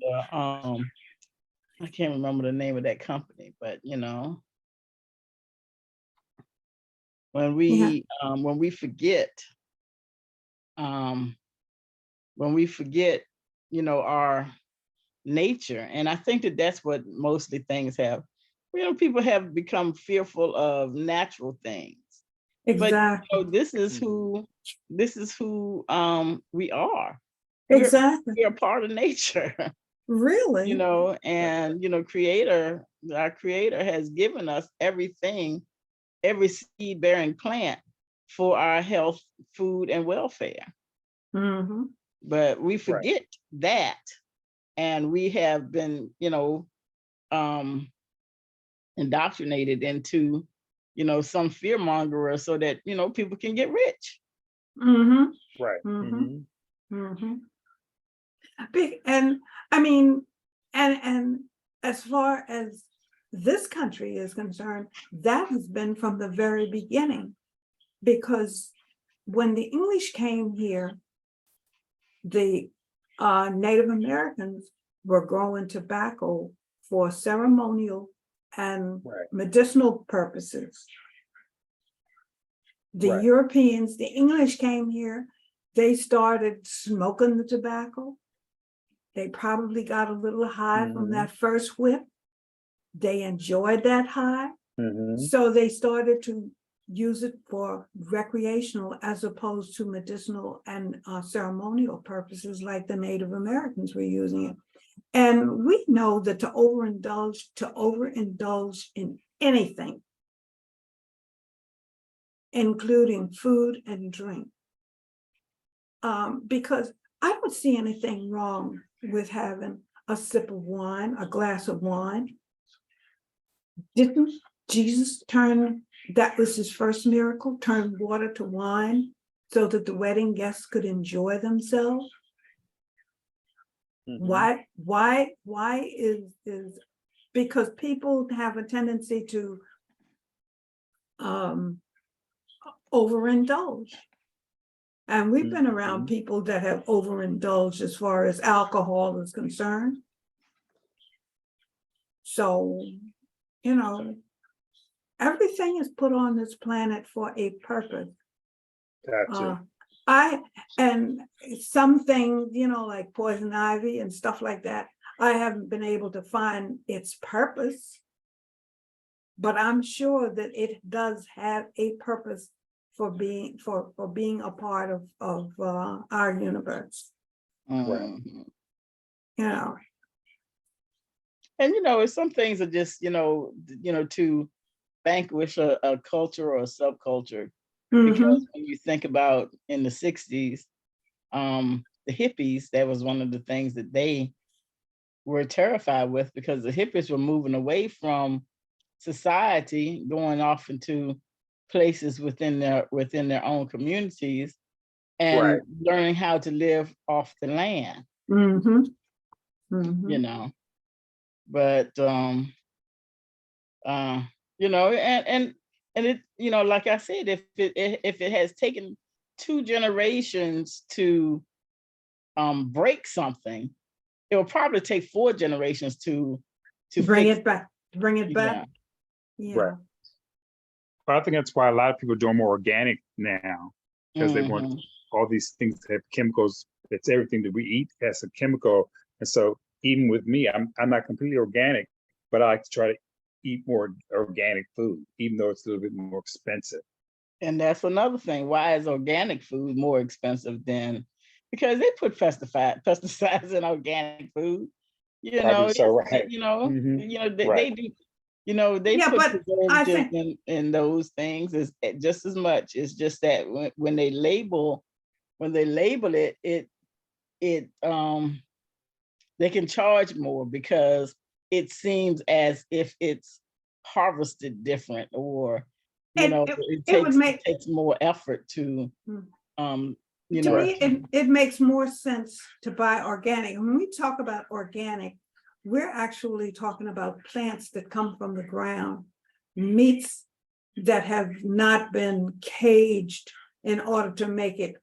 I can't remember the name of that company, but when Yeah. we forget, um, our nature, and I think that's what mostly things have. People have become fearful of natural things, but Exactly. this is Mhm. who we are. We're Exactly. we're a part of nature. Really? And our creator has given us everything, every seed bearing plant for our health, food, and welfare. Hmm. But we Right. forget that, and we have been um indoctrinated into some fear mongerer, so that people can get rich. Hmm. Right. Hmm. Mhm. Hmm. And I mean, and as far as this country is concerned, that has been from the very beginning, because when the English came here, the Native Americans were growing tobacco for ceremonial and Right. medicinal purposes. The Right. Europeans, the English came here, they started smoking the tobacco. They probably got a little high from Mhm. that first whiff. They enjoyed that high. Mhm. So they started to use it for recreational as opposed to medicinal and ceremonial purposes like the Native Americans were using it. And we know that to overindulge in anything, including food and drink, because I don't see anything wrong with having a sip of wine, a glass of wine. Didn't Jesus that was his first miracle, turn water to wine so that the wedding guests could enjoy themselves? Mhm. Why is because people have a tendency to overindulge. And we've been around Mhm. people that have overindulged as far as alcohol is concerned. So, you know, everything is put on this planet for a purpose. Gotcha. And some things, like poison ivy and stuff like that, I haven't been able to find its purpose, but I'm sure that it does have a purpose for being a part of our universe. Right. Mhm. You know, And it's some things are just to vanquish a culture or a subculture. Because when you think about in the 60s, the hippies, that was one of the things that they were terrified with, because the hippies were moving away from society, going off into places within their own communities and Right. learning how to live off the land, mm-hmm, you mm-hmm. know. But uh, and it, like I said, if it has taken 2 generations to break something, it will probably take 4 generations to Bring fix it back, bring it it. back. Right. Yeah. But I think that's why a lot of people are doing more organic now, because they want Hmm. all these things to have chemicals. It's everything that we eat has a chemical. And so even with me, I'm not completely organic, but I like to try to eat more organic food, even though it's a little bit more expensive. And that's another thing. Why is organic food more expensive than, because they put pesticides in organic food. Probably so, right. They Right. do. They Yeah, put but I preservatives think in those things is just as much. It's just that when they label it, they can charge more because it seems as if it's harvested different, or it, it, it it would takes make, more effort to um to Right. me, it makes more sense to buy organic. When we talk about organic, we're actually talking about plants that come from the ground, meats that have not been caged in order to make it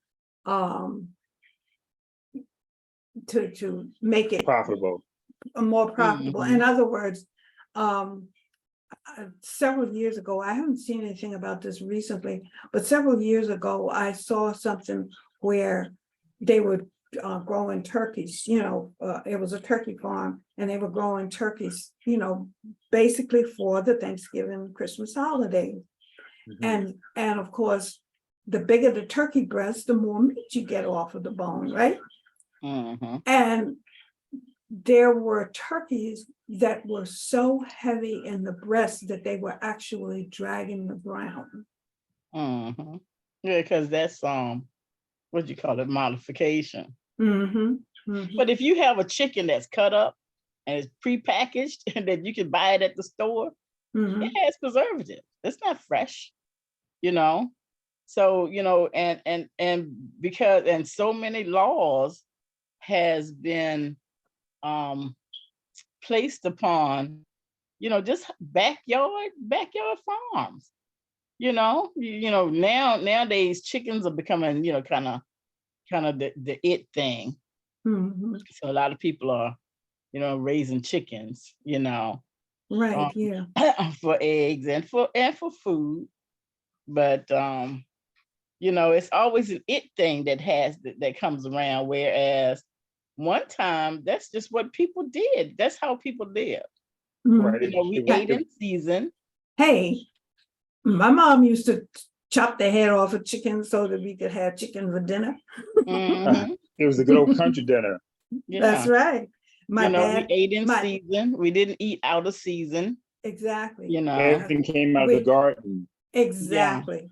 to make it Profitable. more profitable. Mhm. In other words, several years ago, I haven't seen anything about this recently, but several years ago, I saw something where they were growing turkeys. It was a turkey farm, and they were growing turkeys, basically for the Thanksgiving, Christmas holiday. Mhm. And of course, the bigger the turkey breast, the more meat you get off of the bone, right? Mhm. And there were turkeys that were so heavy in the breast that they were actually dragging the ground. Mhm. Yeah, because that's what do you call it, modification. Mm-hmm, mm-hmm, But if you have a chicken that's cut up and it's prepackaged and that you can buy it at the store, mm-hmm. it has preservatives. It's not fresh, you know. So and because and so many laws has been um placed upon just backyard farms. Nowadays chickens are becoming kind of the it thing. Mm-hmm. So a lot of people are raising chickens, Right, um, yeah. for eggs and for food. But it's always an it thing that comes around. Whereas one time, that's just what people did. That's how people lived. Right. Mm-hmm. We It, ate in season. Hey, my mom used to chop the head off a chicken so that we could have chicken for dinner. Hmm. it was a good old country dinner. That's Yeah. right. My We dad, ate in my season. We didn't eat out of season. exactly. You know. Uh, Everything came out of the we garden. Yeah. exactly.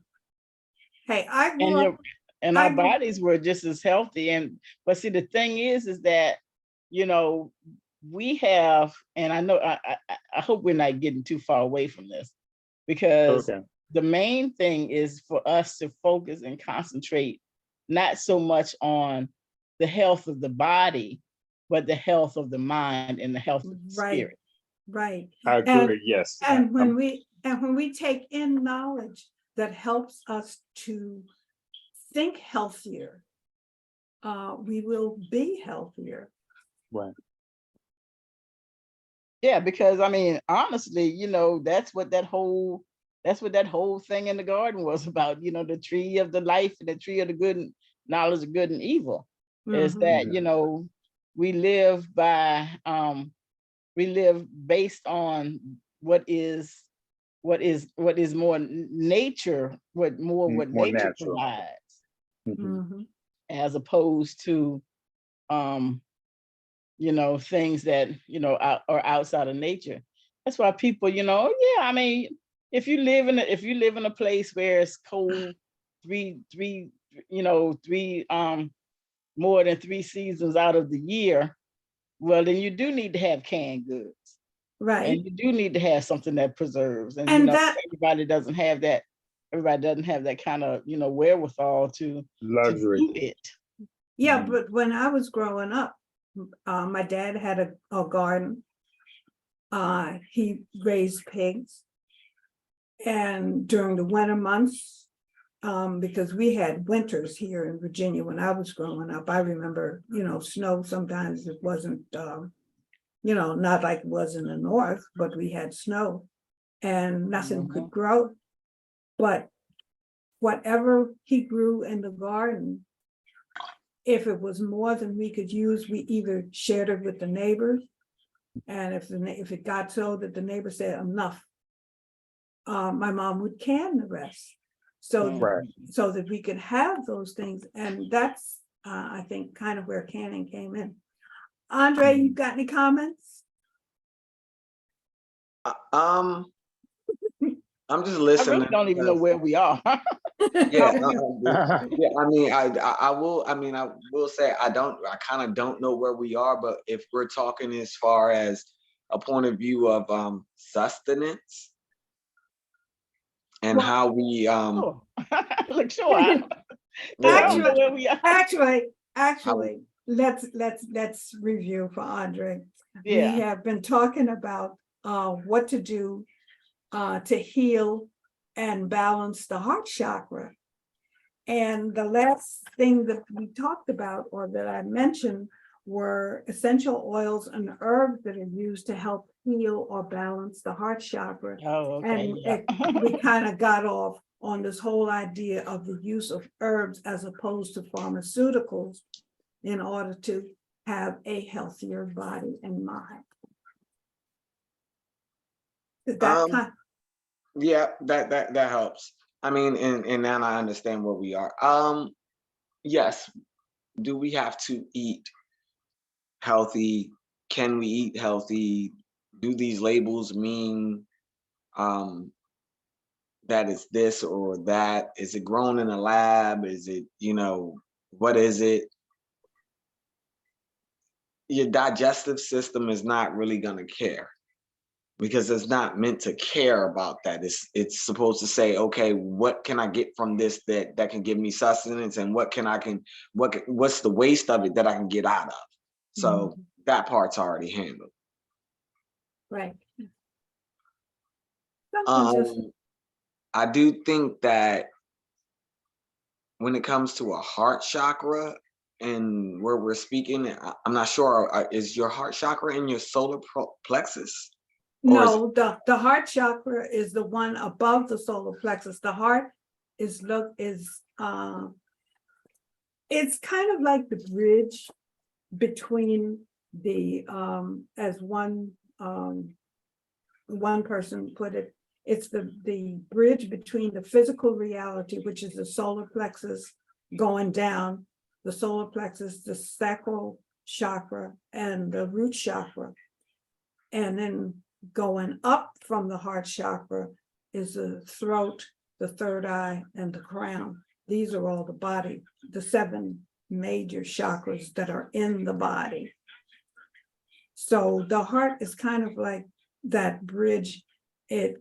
Hey, I grew And up. and I our bodies were just as healthy. And but see, the thing is that, you know, we have, and I know I hope we're not getting too far away from this, because Okay. the main thing is for us to focus and concentrate not so much on the health of the body, but the health of the mind and the health of the right, spirit. right. I And agree. Yes. and when we take in knowledge that helps us to think healthier, we will be healthier. Right. Yeah, because I mean, honestly, you know, that's what that whole thing in the garden was about, you know, the tree of the life and the tree of the good and knowledge of good and evil. Is Mhm. that, you know, we live by we live based on what is more nature, what More nature natural. provides, Mhm. as opposed to you know, things that, you know, are outside of nature. That's why people, you know, yeah, I mean, if you live in a place where it's cold, three, you know, three more than 3 seasons out of the year, well, then you do need to have canned goods. Right. And you do need to have something that preserves. And you And know, that, everybody doesn't have that, kind of, you know, wherewithal to Luxury. do it. yeah, Mhm. but when I was growing up, my dad had a garden. He raised pigs. And during the winter months, because we had winters here in Virginia when I was growing up, I remember, you know, snow. Sometimes it wasn't, you know, not like it was in the north, but we had snow and nothing could Mhm. grow. But whatever he grew in the garden, if it was more than we could use, we either shared it with the neighbors. And if it got so that the neighbor said enough, my mom would can the rest. So Right. so that we could have those things. And that's I think kind of where canning came in. Andre, you got any comments? I'm just I listening really don't even know because where we are. yeah, yeah. I mean, I will. I mean, I will say I don't. I kind of don't know where we are, but if we're talking as far as a point of view of sustenance and Well, how we Sure. Look, sure. But I yeah, don't and know actually, where we are. how let's review for Andre. We Yeah. have been talking about what to do to heal and balance the heart chakra. And the last thing that we talked about, or that I mentioned, were essential oils and herbs that are used to help heal or balance the heart chakra. Oh, okay. And Yeah. we kind of got off on this whole idea of the use of herbs as opposed to pharmaceuticals in order to have a healthier body and mind. Is that um kind? yeah, that helps. I mean, and now I understand where we are. Yes. Do we have to eat healthy? Can we eat healthy? Do these labels mean um that it's this or that? Is it grown in a lab? Is it, you know, what is it? Your digestive system is not really going to care because it's not meant to care about that. It's supposed to say, okay, what can I get from this that can give me sustenance, and what's the waste of it that I can get out of? So that part's already handled. Right. Something just Um, I do think that when it comes to a heart chakra and where we're speaking, I'm not sure, is your heart chakra in your solar plexus? Or is no, the heart chakra is the one above the solar plexus. The heart is it's kind of like the bridge between the as one person put it, it's the bridge between the physical reality, which is the solar plexus going down, the solar plexus, the sacral chakra, and the root chakra. And then going up from the heart chakra is the throat, the third eye, and the crown. these are all the body, the 7 major chakras that are in the body. So the heart is kind of like that bridge. It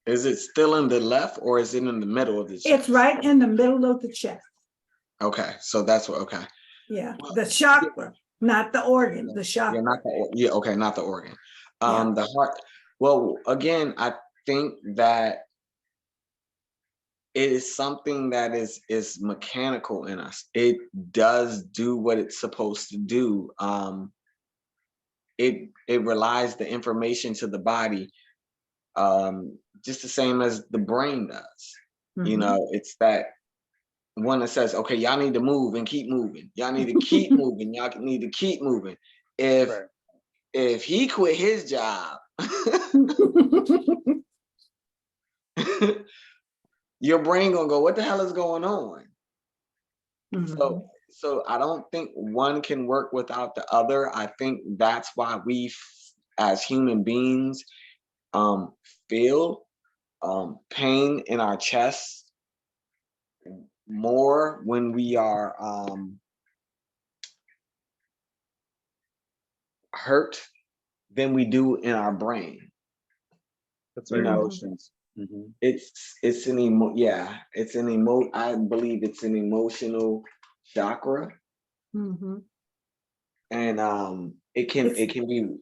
Is it still in the left or is it in the middle of the chest? it's right in the middle of the chest. Okay, so that's what. Okay, Yeah, the chakra, not the organ, the chakra. yeah, not the okay, not the organ. Yeah. The heart. Well, again, I think that it is something that is mechanical in us. It does do what it's supposed to do. It relies the information to the body, just the same as the brain does. You Mhm. know, it's that one that says, okay, y'all need to move and keep moving. Y'all need to keep moving. Y'all need to keep moving. If he quit his job, your brain gonna go, what the hell is going on? Mhm. So I don't think one can work without the other. I think that's why we, as human beings, feel pain in our chests more when we are hurt than we do in our brain. That's You right. know, Emotions. Mhm. it's an I believe it's an emotional chakra, Mhm. and it can be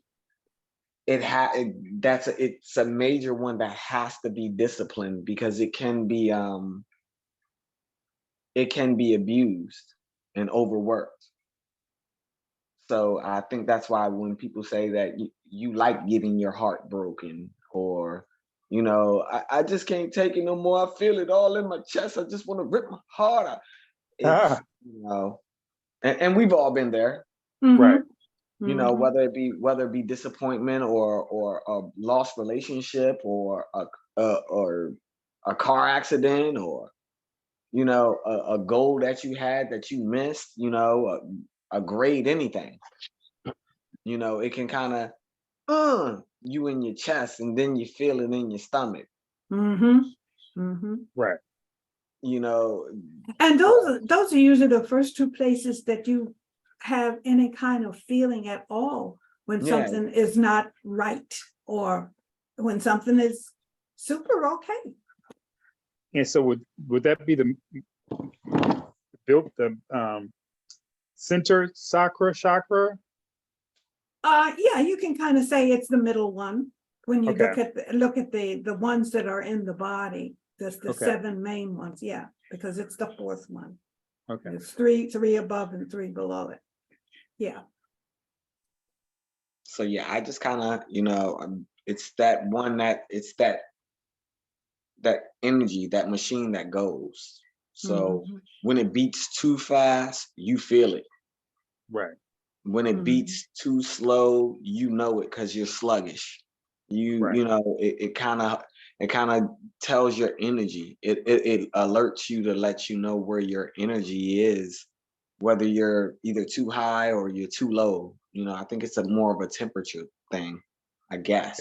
it's a major one that has to be disciplined because it can be abused and overworked. So I think that's why when people say that you like getting your heart broken, or I just can't take it no more. I feel it all in my chest. I just want to rip my heart out. It's Ah, and we've all been there. right. Mhm. Whether it be disappointment or a lost relationship or a car accident or a goal that you had that you missed, a grade, anything. It can kind of you in your chest, and then you feel it in your stomach. Mhm. Mhm. Right. And those are usually the first 2 places that you have any kind of feeling at all when Yeah. something is not right or when something is super okay. And so would that be the center chakra? Yeah, you can kind of say it's the middle one when you Okay. look at the ones that are in the body. There's the Okay. 7 main ones, yeah, because it's the 4th one. Okay. It's three above and 3 below it. Yeah. So yeah, I just kind of, it's that one it's that energy, that machine that goes. So Mhm. when it beats too fast, you feel it. Right. When it beats too slow, you know it because you're sluggish. Right. It kind of tells your energy. It alerts you to let you know where your energy is, whether you're either too high or you're too low. I think it's more of a temperature thing, I guess.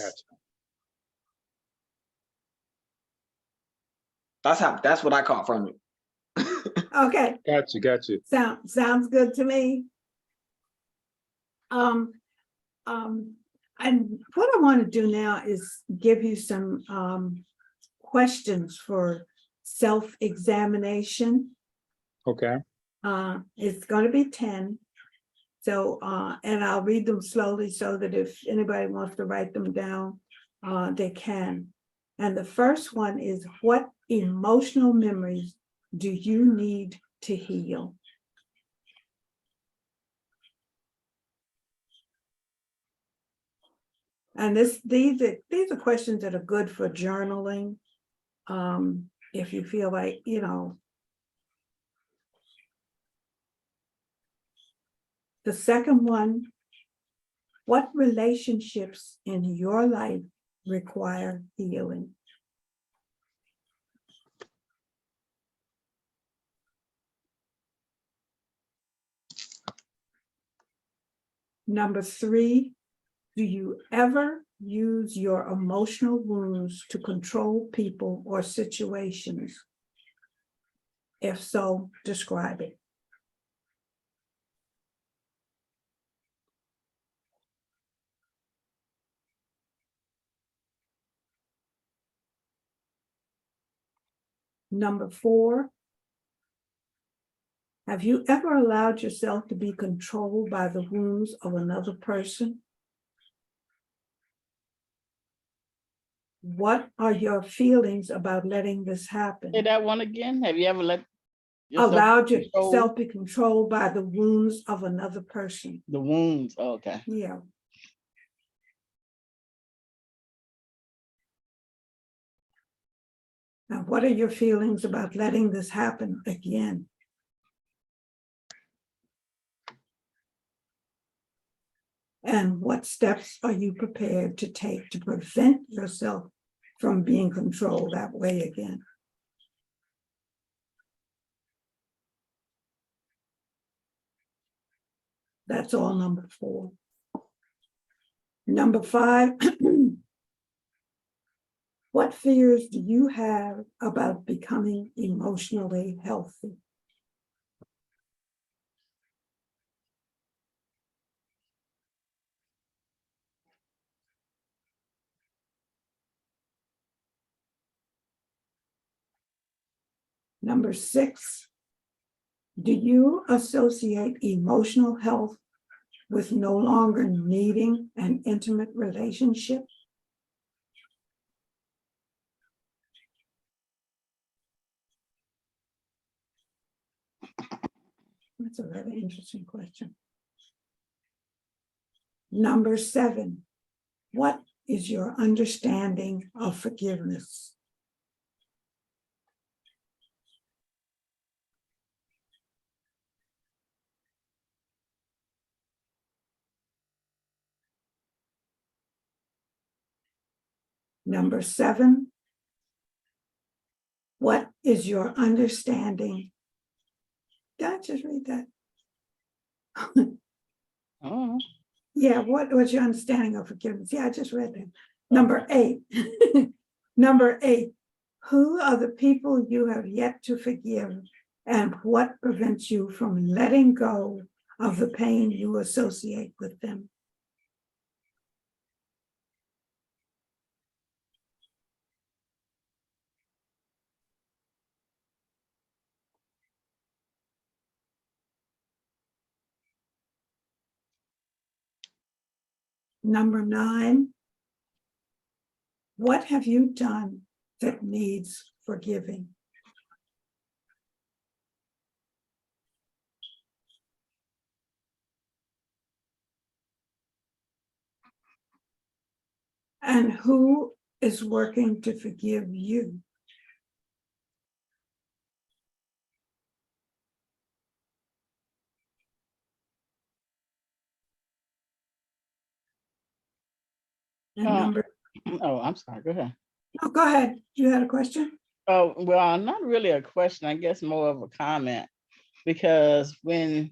Gotcha. That's what I caught from it. Okay. Gotcha. Sounds good to me. And what I want to do now is give you some questions for self-examination. Okay. It's going to be 10. So, and I'll read them slowly so that if anybody wants to write them down, they can. And the first one is, what emotional memories do you need to heal? And these are questions that are good for journaling. If you feel like, The second one, what relationships in your life require healing? Number 3, do you ever use your emotional wounds to control people or situations? If so, describe it. Number 4, have you ever allowed yourself to be controlled by the wounds of another person? What are your feelings about letting this happen? Say that one again. Have you ever let yourself Allowed control yourself to be controlled by the wounds of another person? the wounds? Oh, okay. Yeah. Now, what are your feelings about letting this happen again? And what steps are you prepared to take to prevent yourself from being controlled that way again? That's all number 4. Number 5, what fears do you have about becoming emotionally healthy? Number 6, do you associate emotional health with no longer needing an intimate relationship? That's a very interesting question. Number 7, what is your understanding of forgiveness? Number 7, what is your understanding? Did I just read that? Oh, Yeah, what was your understanding of forgiveness? Yeah, I just read that. Number 8, number 8, who are the people you have yet to forgive, and what prevents you from letting go of the pain you associate with them? Number 9, what have you done that needs forgiving? And who is working to forgive you? And Uh, number, oh, I'm sorry. Go ahead. oh, go ahead. You had a question? Oh, well, not really a question. I guess more of a comment, because when,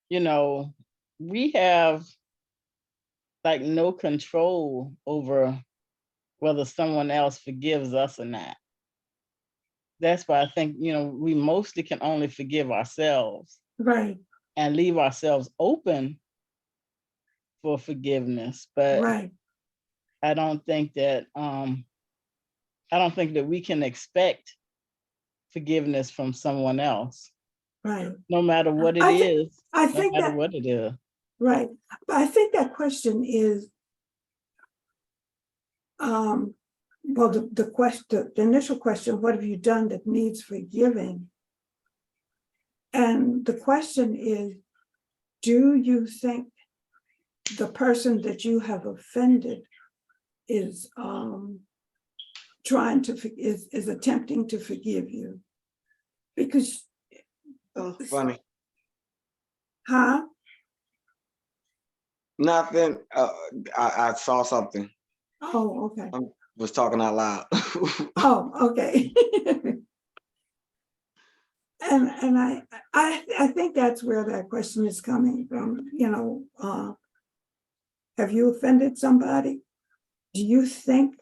you know, we have like no control over whether someone else forgives us or not. That's why I think, we mostly can only forgive ourselves Right, and leave ourselves open for forgiveness. But right, I don't think that we can expect forgiveness from someone else, right. no matter what it I think- is. I No think matter that, what it is. right. But I think that question is, well, the initial question, what have you done that needs forgiving? And the question is, do you think the person that you have offended is is attempting to forgive you? Because, Oh, funny. huh? Nothing. I saw something. Oh, okay. I was talking out loud. Oh, okay. And I think that's where that question is coming from, have you offended somebody? Do you think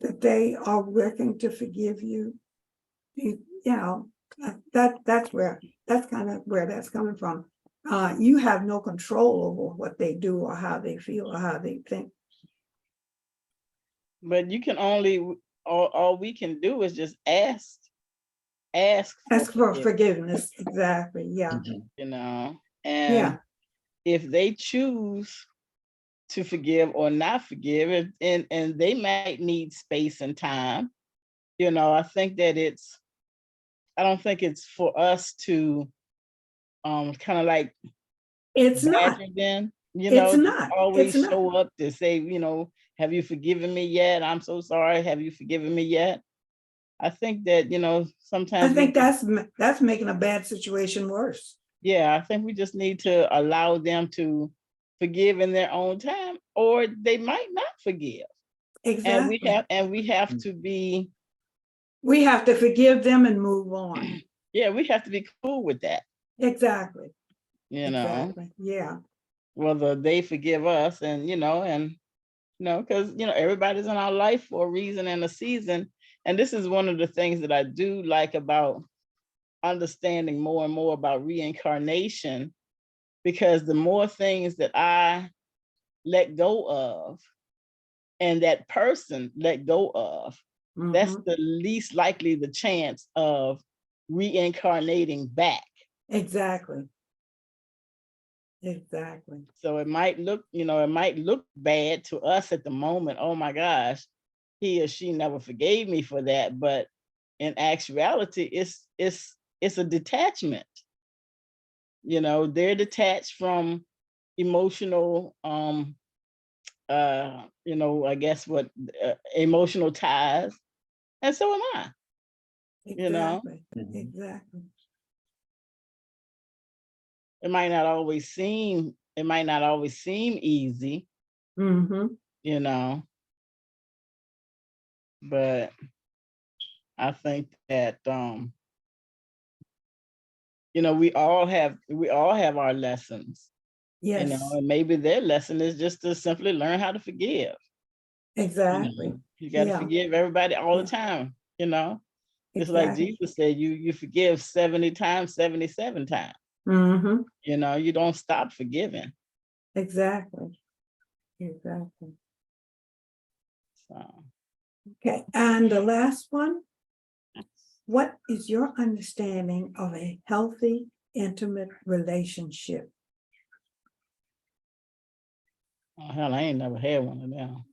that they are working to forgive you? That's kind of where that's coming from. You have no control over what they do or how they feel or how they think. But you can only, all we can do is just ask Ask for forgiveness, forgiveness. Exactly. Yeah. you know, Yeah. and if they choose to forgive or not forgive, and they might need space and time, I think that I don't think it's for us to kind of like It's not. badger them, It's just not. always It's not. show up to say, have you forgiven me yet? I'm so sorry. Have you forgiven me yet? I think that, I sometimes think that's making a bad situation worse. I think we just need to allow them to forgive in their own time, or they might not forgive. And we Exactly. have to be, We have to forgive them and move on. we have to be cool with that, Exactly. you know, Exactly. Yeah. whether they forgive us because everybody's in our life for a reason and a season. And this is one of the things that I do like about understanding more and more about reincarnation, because the more things that I let go of and that person let go of, that's Mhm. the least likely the chance of reincarnating back. Exactly. Exactly. So it might look bad to us at the moment. Oh my gosh, he or she never forgave me for that. But in actuality, it's a detachment. They're detached from emotional I guess what emotional ties. And so am I. Exactly. Mhm. Exactly. It might not always seem easy, Mm-hmm. but I think that we all have our lessons, Yes. and maybe their lesson is just to simply learn how to forgive. Exactly. You got to Yeah. forgive everybody all Yeah. the time. It's like Exactly. Jesus said, you forgive 70 times, 77 times. Mm-hmm. You don't stop forgiving. Exactly. Exactly. So Okay. And the last one, what is your understanding of a healthy, intimate relationship? oh, hell, I ain't never had one of them.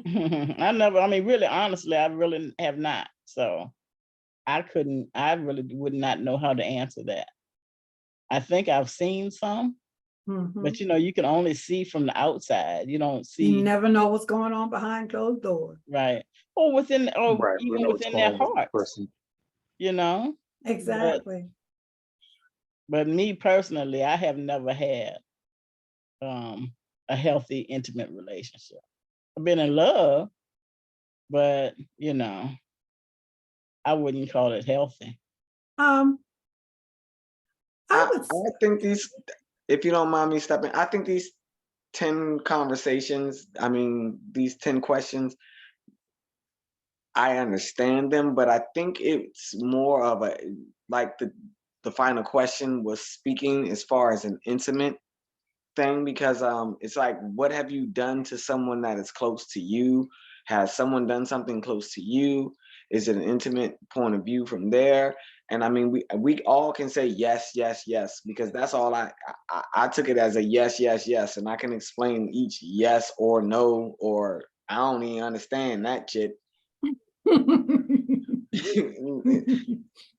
Mm-hmm. Really, honestly, I really have not. So I really would not know how to answer that. I think I've seen some, but you can only see from the outside. You don't You see, never know what's going on behind closed doors. right, or Right. We even know what's within going their on with the hearts, person. you know. But Exactly. but me personally, I have never had a healthy, intimate relationship. I've been in love, but I wouldn't call it healthy. Um, I I would I think if you don't mind me stepping, I think these 10 conversations, I mean, these 10 questions, I understand them, but I think it's more of a, like the final question was speaking as far as an intimate thing, because it's like, what have you done to someone that is close to you? Has someone done something close to you? Is it an intimate point of view from there? And I mean, we all can say yes, yes, yes, because that's all I took it as a yes, yes, yes, and I can explain each yes or no, or I don't even understand that shit.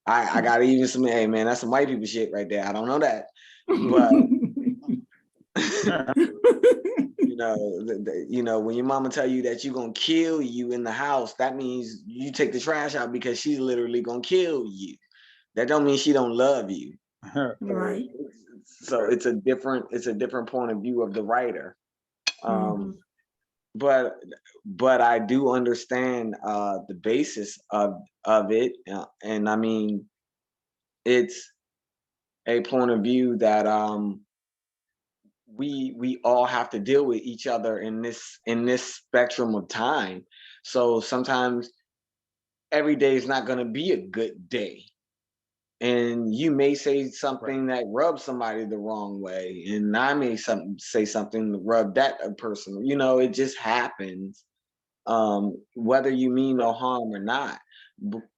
I got even some, hey man, that's some white people shit right there. I don't know that, but when your mama tell you that you're gonna kill you in the house, that means you take the trash out because she's literally gonna kill you. That don't mean she don't love you. right. So it's a different point of view of the writer. Mhm. But I do understand the basis of it, and I mean, it's a point of view that we all have to deal with each other in this spectrum of time. So sometimes every day is not going to be a good day. And you may say something that rubs somebody the wrong way, and I may say something to rub that person. You know, it just happens, whether you mean no harm or not.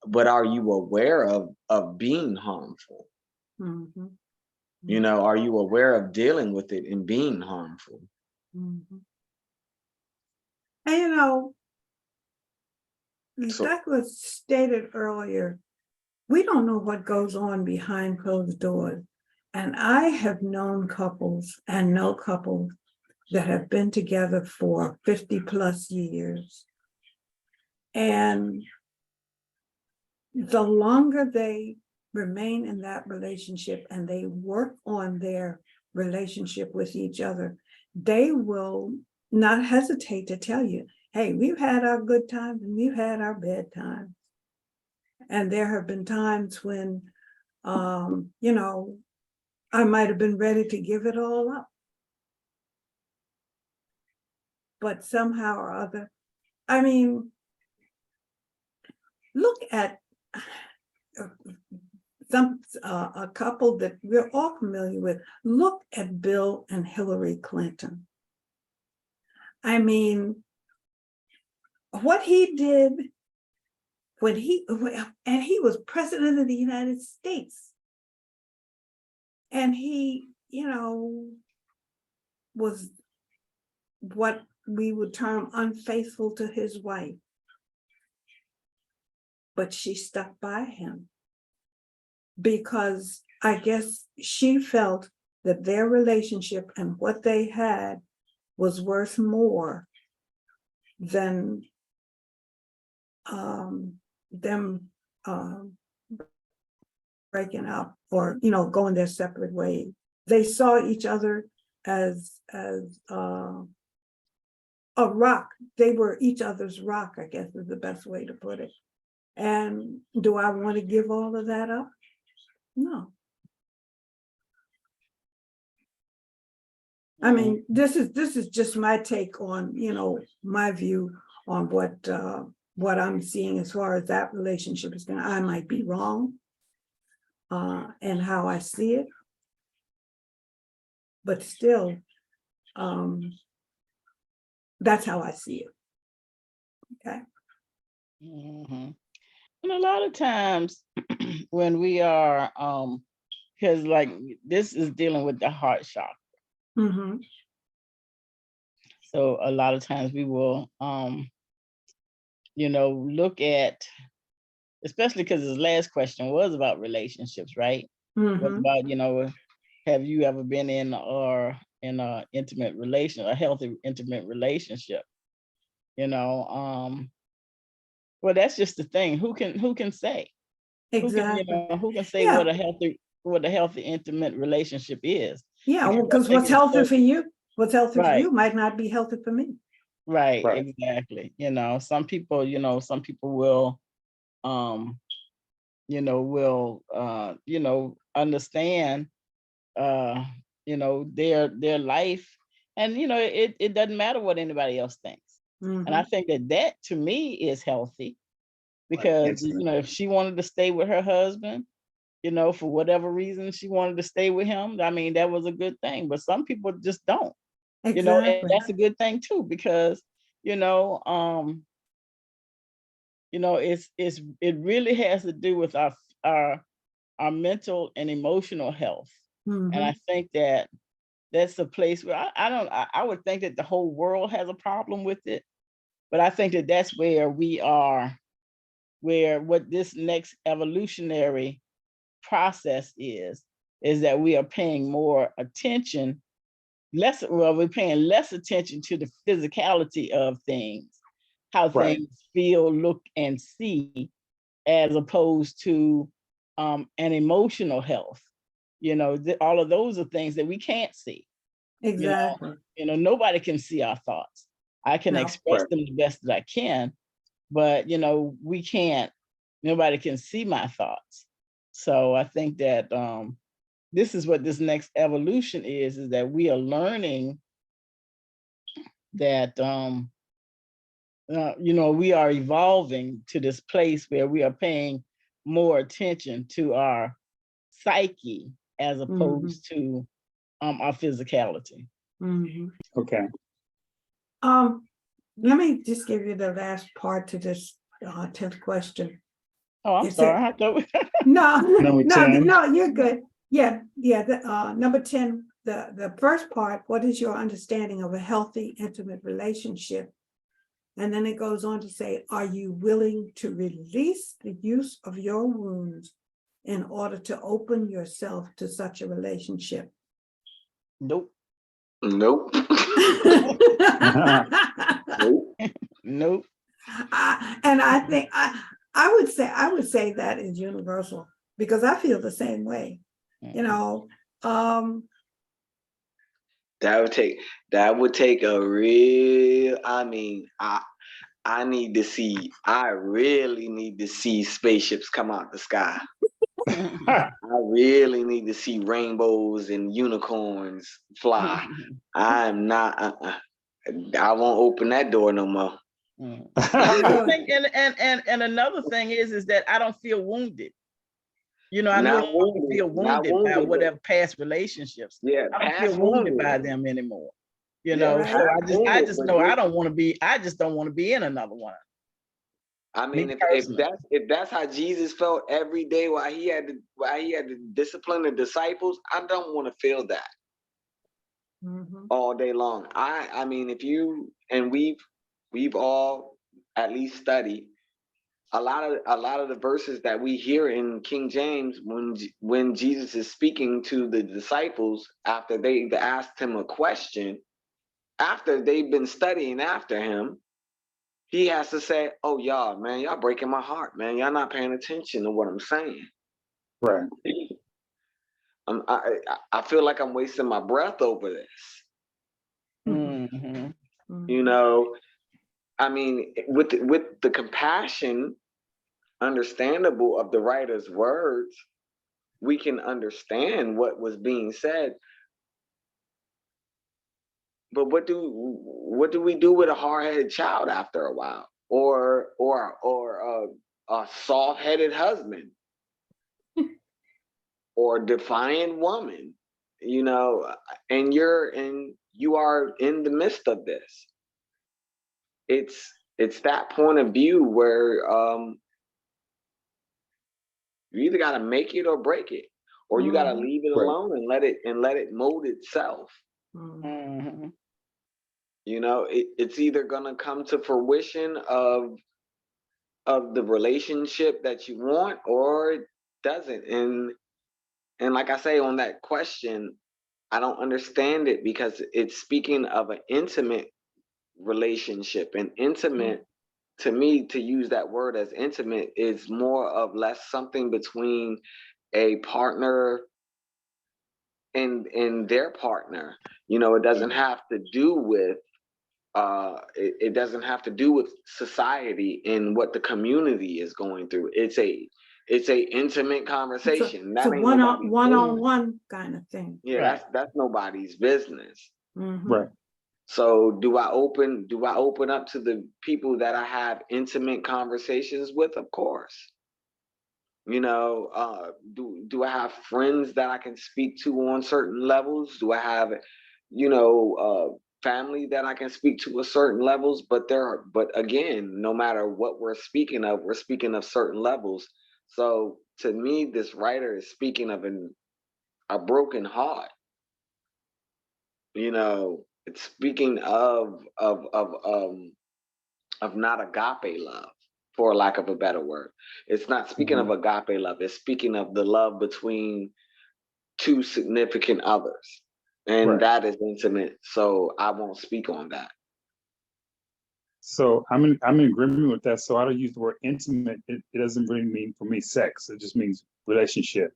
But are you aware of being harmful? Mhm. You know, are you aware of dealing with it and being harmful? Mhm. And you know, So that was stated earlier. We don't know what goes on behind closed doors. And I have known couples and know couples that have been together for 50 plus years. And the longer they remain in that relationship and they work on their relationship with each other, they will not hesitate to tell you, hey, we've had our good times and we've had our bad times. And there have been times when, you know, I might have been ready to give it all up. But somehow or other, I mean, look at a couple that we're all familiar with. Look at Bill and Hillary Clinton. I mean, what he did when he was president of the United States, and he, you know, was what we would term unfaithful to his wife, but she stuck by him because I guess she felt that their relationship and what they had was worth more than them breaking up or, you know, going their separate ways. They saw each other as a rock. They were each other's rock, I guess is the best way to put it. And do I want to give all of that up? No. I mean, this is just my take on, you know, my view on what I'm seeing as far as that relationship is going. I might be wrong, and how I see it, but still, that's how I see it. Okay. Mhm. And a lot of times when we are, because like this is dealing with the heart chakra. Mm-hmm. So a lot of times we will, you know, look at, especially because his last question was about relationships, right? Was Mm-hmm. about, you know, have you ever been in a intimate relation, a healthy intimate relationship? You know, well, that's just the thing. Who can say? Who can, you Exactly. know, who can say Yeah. what a healthy intimate relationship is? Yeah. Because Well, I because think what's it's healthy so for you, what's healthy for right, you might not be healthy for me. right, right. exactly. You know, some people, you know, some people will you know, will you know, understand you know, their life. And you know, it doesn't matter what anybody else thinks. And I Mm-hmm. think that that to me is healthy Right. because, Yes, you know, if she wanted to stay with her husband, you know, for whatever reason she wanted to stay with him, I mean, that was a good thing. But some people just don't, you know, and Exactly. that's a good thing too, because, you know, it really has to do with our our mental and emotional health. And Mm-hmm. I think that that's a place where I don't, I would think that the whole world has a problem with it. But I think that that's where we are, where what this next evolutionary process is that we are paying more attention, we're paying less attention to the physicality of things, how right. things feel, look, and see, as opposed to an emotional health. You know, all of those are things that we can't see. You know, Exactly. nobody can see our thoughts. I can No. express Right. them the best that I can, but you know, we can't. Nobody can see my thoughts. So I think that this is what this next evolution is that we are learning that we are evolving to this place where we are paying more attention to our psyche as opposed to our physicality. Okay. Let me just give you the last part to this 10th question. Oh, I'm sorry. I thought No, Number 10. no, you're good. Yeah. Number 10, the first part, what is your understanding of a healthy, intimate relationship? And then it goes on to say, are you willing to release the use of your wounds in order to open yourself to such a relationship? Nope. Nope. Nope. Nope. And I think I would say that is universal, because I feel the same way. That would take a real, I really need to see spaceships come out the sky. I really need to see rainbows and unicorns fly. I'm not, I won't open that door no more. I think, and another thing is that I don't feel wounded. I no longer feel wounded by whatever past relationships. Yeah, I don't feel wounded by them anymore. right. So I just know I don't want to be. I just don't want to be in another one. I mean, if that's how Jesus felt every day while he had to discipline the disciples, I don't want to feel that all day long. I mean, if you and we've all at least studied a lot of the verses that we hear in King James when Jesus is speaking to the disciples after they asked him a question, after they've been studying after him. He has to say, oh, y'all breaking my heart, man. Y'all not paying attention to what I'm saying. Right. I feel like I'm wasting my breath over this. I mean, with the compassion, understandable of the writer's words, we can understand what was being said. But what do we do with a hard-headed child after a while, or a soft-headed husband, or a defiant woman, and you are in the midst of this. It's that point of view where you either got to make it or break it, or you got to leave it alone and let it mold itself. It's either gonna come to fruition of the relationship that you want, or it doesn't. And like I say on that question, I don't understand it, because it's speaking of an intimate relationship, and intimate to me, to use that word as intimate, is more of less something between a partner and their partner. It doesn't have to do with it doesn't have to do with society and what the community is going through. It's a intimate conversation. It's a one-on-one kind of thing. Yeah, right. That's nobody's business. Right. So do I open up to the people that I have intimate conversations with? Of course. Do I have friends that I can speak to on certain levels? Do I have, family that I can speak to at certain levels? But again, no matter what we're speaking of certain levels. So to me, this writer is speaking of a broken heart. It's speaking of not agape love, for lack of a better word. It's not speaking of agape love. It's speaking of the love between two significant others. And that is intimate. So I won't speak on that. So I'm in agreement with that. So I don't use the word intimate. It doesn't really mean for me sex. It just means relationship.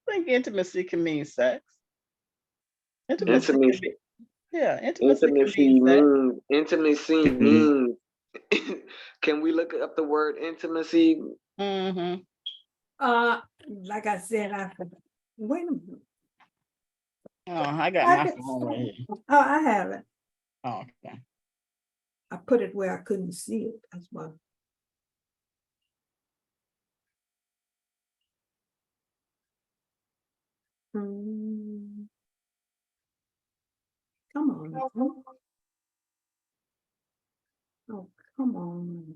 I think intimacy can mean sex. Intimacy means can we look up the word intimacy? Like I said, wait a minute. Oh, I got my phone right here. Oh, I have it. Oh, okay. I put it where I couldn't see it as well. Come on. Oh, come on.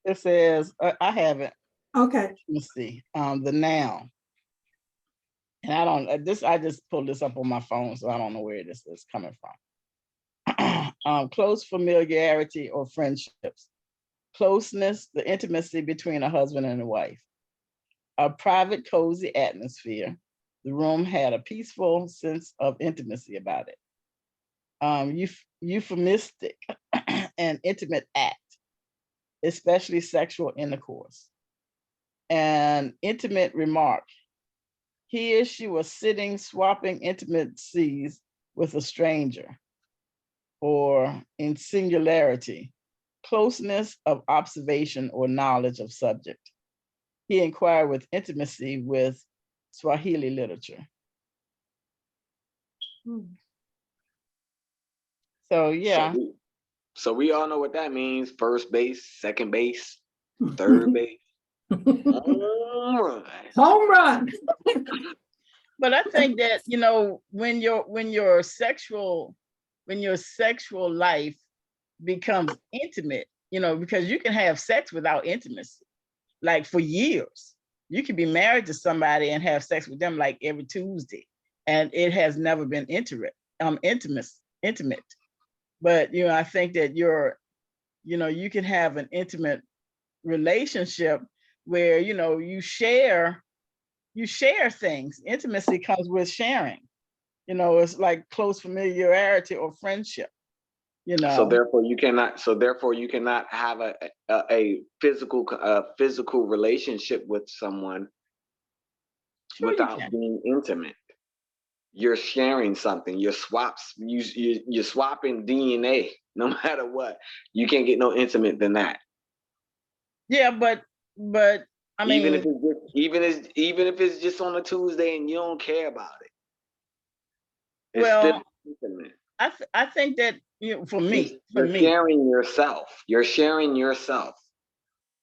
It says, I have it. Okay. Let's see. The noun. And I don't, I just pulled this up on my phone, so I don't know where this is coming from. Close familiarity or friendships. Closeness, the intimacy between a husband and a wife. A private, cozy atmosphere. The room had a peaceful sense of intimacy about it. Euphemistic, an intimate act, especially sexual intercourse. An intimate remark. He or she was sitting, swapping intimacies with a stranger. Or in singularity, closeness of observation or knowledge of subject. He inquired with intimacy with Swahili literature. So yeah. So we all know what that means. First base, second base, third base. Home run. But I think that, you know, when your sexual life becomes intimate, you know, because you can have sex without intimacy, like for years. You could be married to somebody and have sex with them like every Tuesday, and it has never been intimate. But you know, I think that you can have an intimate relationship where you share things. Intimacy comes with sharing. It's like close familiarity or friendship. So therefore you cannot have a physical relationship with someone without being intimate. You're sharing something. You're swapping DNA. No matter what, you can't get no intimate than that. Yeah, but I mean, even if it's just on a Tuesday and you don't care about it, it's well, still intimate. I think that for me, sharing yourself. You're sharing yourself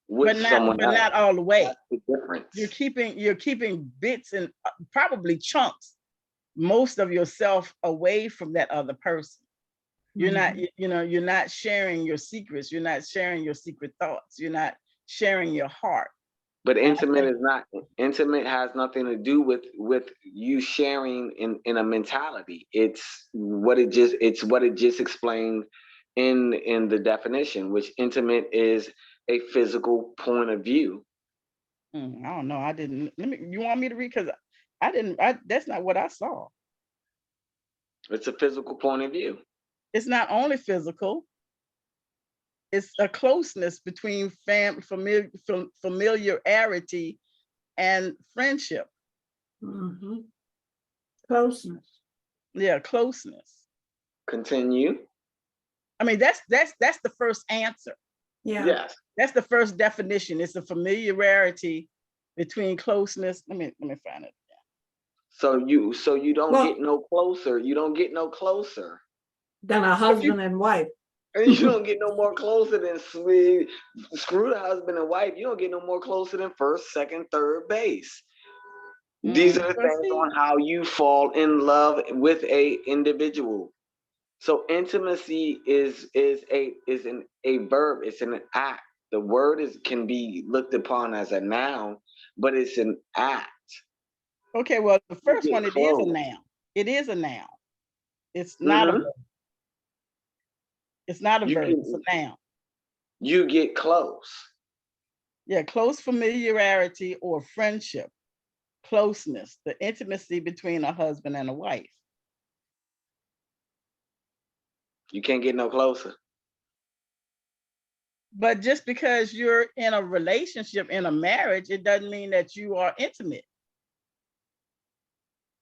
with someone else. But not all the way. That's the difference. You're keeping bits and probably chunks, most of yourself away from that other person. You're not, you're not sharing your secrets. You're not sharing your secret thoughts. You're not sharing your heart. But intimate has nothing to do with you sharing in a mentality. It's what it just explained in the definition, which intimate is a physical point of view. I don't know. You want me to read? Because that's not what I saw. It's a physical point of view. It's not only physical. It's a closeness between familiarity and friendship. Closeness. Yeah, closeness. Continue. I mean, that's the first answer. Yeah. Yes. That's the first definition. It's a familiarity between closeness. Let me find it. So you don't get no closer. You don't get no closer than a husband and wife. And you don't get no more closer than screw the husband and wife. You don't get no more closer than first, second, third base. These are the things on how you fall in love with a individual. So intimacy is a verb. It's an act. The word can be looked upon as a noun, but it's an act. Okay, well, the first one, it is a noun. It is a noun. It's not a verb. It's not a verb. It's a noun. You get close. Yeah, close familiarity or friendship. Closeness, the intimacy between a husband and a wife. You can't get no closer. But just because you're in a relationship, in a marriage, it doesn't mean that you are intimate.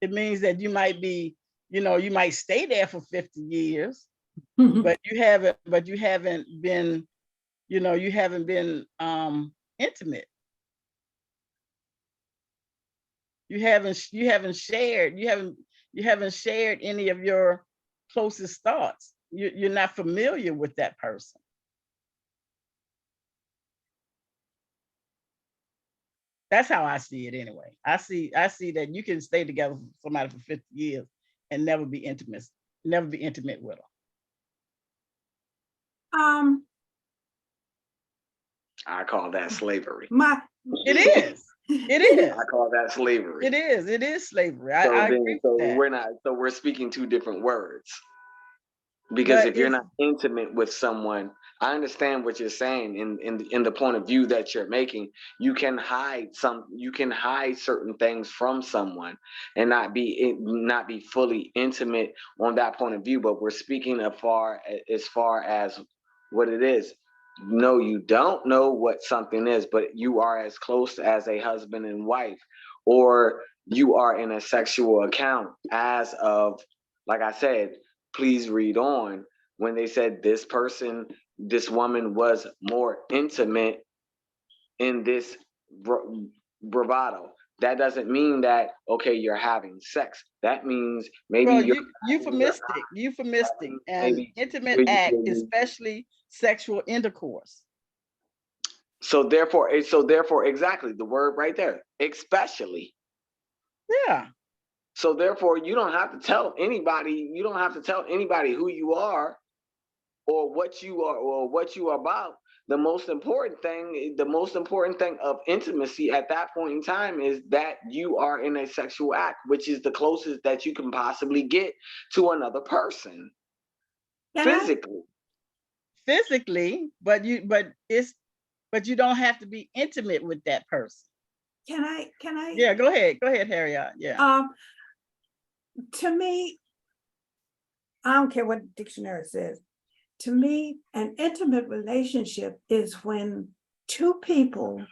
It means that you might be, you might stay there for 50 years, but you haven't been, you haven't been intimate. You haven't shared any of your closest thoughts. You're not familiar with that person. That's how I see it anyway. I see that you can stay together with somebody for 50 years and never be intimate with them. I call that slavery. It is. It is. I call that slavery. It is. It is slavery. So I then, agree so with that. we're not. So we're speaking two different words. Because But if you're not intimate with someone, I understand what you're saying in the point of view that you're making. You can hide certain things from someone and not be fully intimate on that point of view. But we're speaking as far as what it is. No, you don't know what something is, but you are as close as a husband and wife, or you are in a sexual account as of, like I said, please read on when they said this woman was more intimate in this bravado. That doesn't mean that, okay, you're having sex. That means maybe well, you're euphemistic, and maybe intimate act, especially sexual intercourse. So therefore, exactly the word right there, especially. Yeah. So therefore, you don't have to tell anybody who you are or what you are about. The most important thing of intimacy at that point in time is that you are in a sexual act, which is the closest that you can possibly get to another person. Physically, but you don't have to be intimate with that person. Can I? Yeah, go ahead, Harriott. Yeah. To me, I don't care what the dictionary says. To me, an intimate relationship is when two people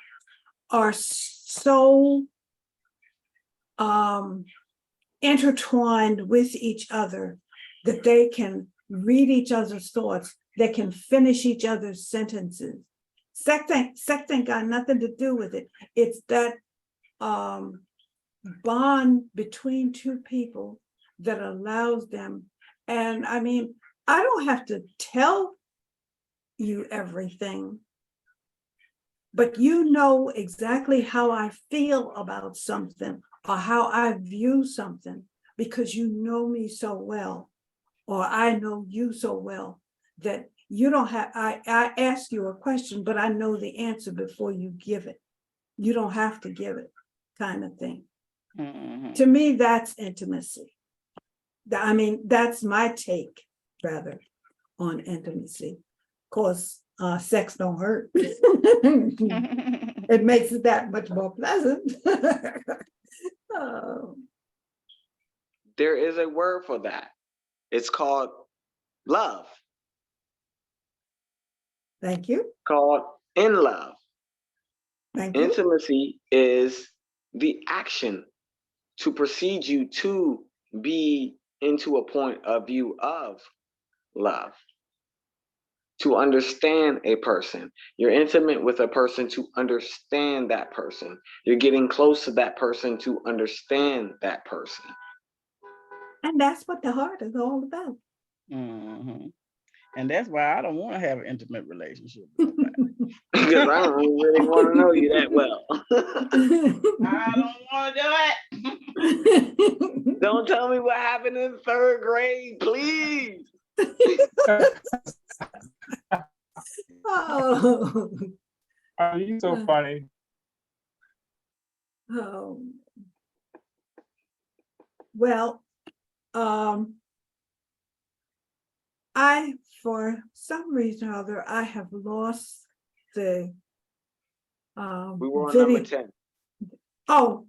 are so intertwined with each other that they can read each other's thoughts, they can finish each other's sentences. Sex ain't got nothing to do with it. It's that bond between two people that allows them. And I mean, I don't have to tell you everything, but you know exactly how I feel about something or how I view something because you know me so well, or I know you so well that you don't have, I ask you a question, but I know the answer before you give it. You don't have to give it, kind of thing. Mm-hmm. To me, that's intimacy. I mean, that's my take, rather, on intimacy. Of course, sex don't hurt. It makes it that much more pleasant. Oh. There is a word for that. It's called love. Thank you. Called in love. Thank you. Intimacy is the action to precede you to be into a point of view of love. To understand a person. You're intimate with a person to understand that person. You're getting close to that person to understand that person. And that's what the heart is all about. Mm-hmm. And that's why I don't want to have an intimate relationship with nobody. Because I don't really want to know you that well. I don't want to do it. Don't tell me what happened in 3rd grade, please. Oh. Are you so funny? Oh. Well, I, for some reason or other, I have lost the We were on video. number 10. Oh,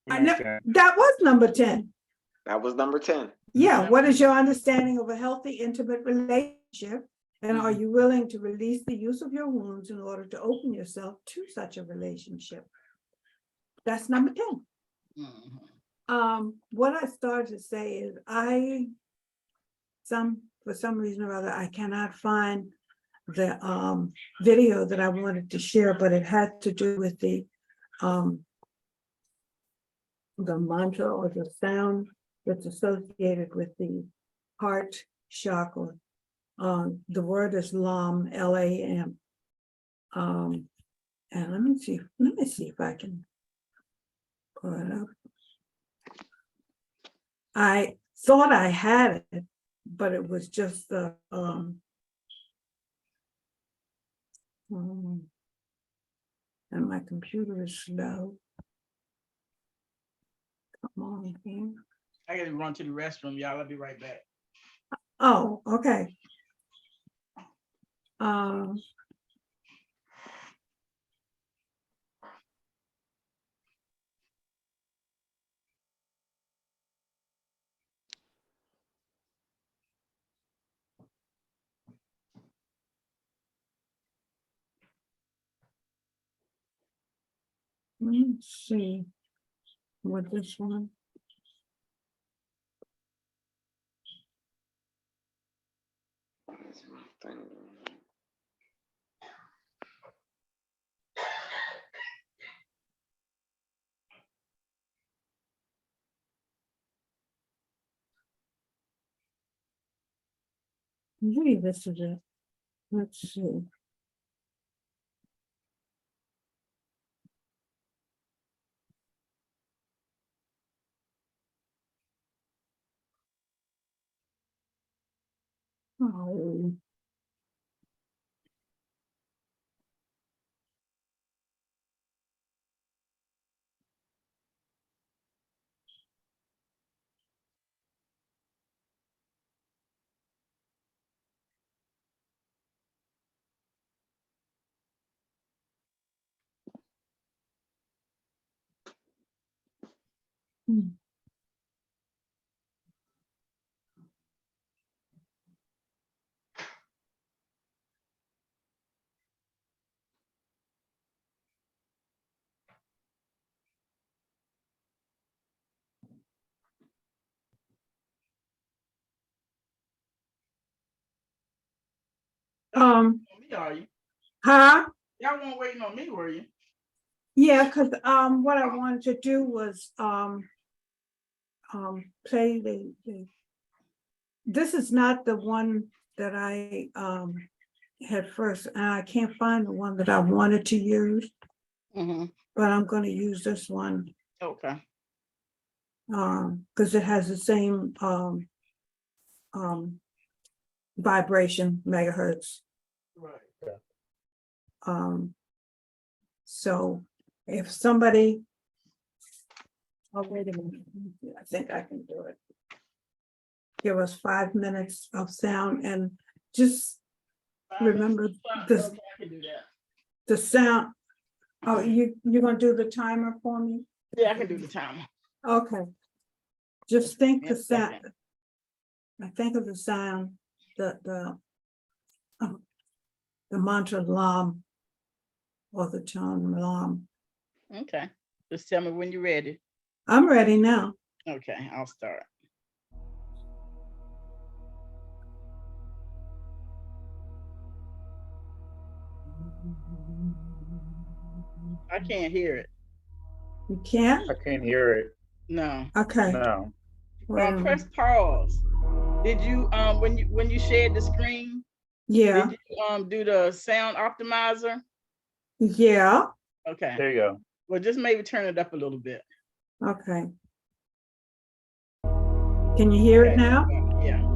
that was number 10. That was number 10. Yeah. What is your understanding of a healthy, intimate relationship? And are you willing to release the use of your wounds in order to open yourself to such a relationship? That's number 10. Mm-hmm. What I started to say is for some reason or other, I cannot find the video that I wanted to share, but it had to do with the mantra or the sound that's associated with the heart chakra. The word is Lam, Lam. And let me see if I can pull it up. I thought I had it, but it was just the and my computer is slow. Come on here. I gotta run to the restroom, y'all. I'll be right back. Oh, okay. Let me see with this one. Maybe this is it. Let's see. Oh. Hmm. Me, are you? Huh? Y'all weren't waiting on me, were you? Yeah, because what I wanted to do was play the this is not the one that I had first, and I can't find the one that I wanted to use, but I'm going to use this one Okay. because it has the same vibration megahertz. Right. So if somebody, oh, wait a minute, I think I can do it. Give us 5 minutes of sound and just remember this, Okay, I can do that. the sound. Oh, you're gonna do the timer for me? Yeah, I can do the timer. Okay. Just think the Yes, sound. second. I think of the sound, the mantra Lam or the tone Lam. Okay. Just tell me when you're ready. I'm ready now. Okay, I'll start. I can't hear it. You can't? I can't hear it. No. Okay. No. Wait a minute. Press pause. Did you when you shared the screen, Yeah. did you do the sound optimizer? Yeah. Okay. There you go. Well, just maybe turn it up a little bit. Okay. Can you hear it now? Yeah.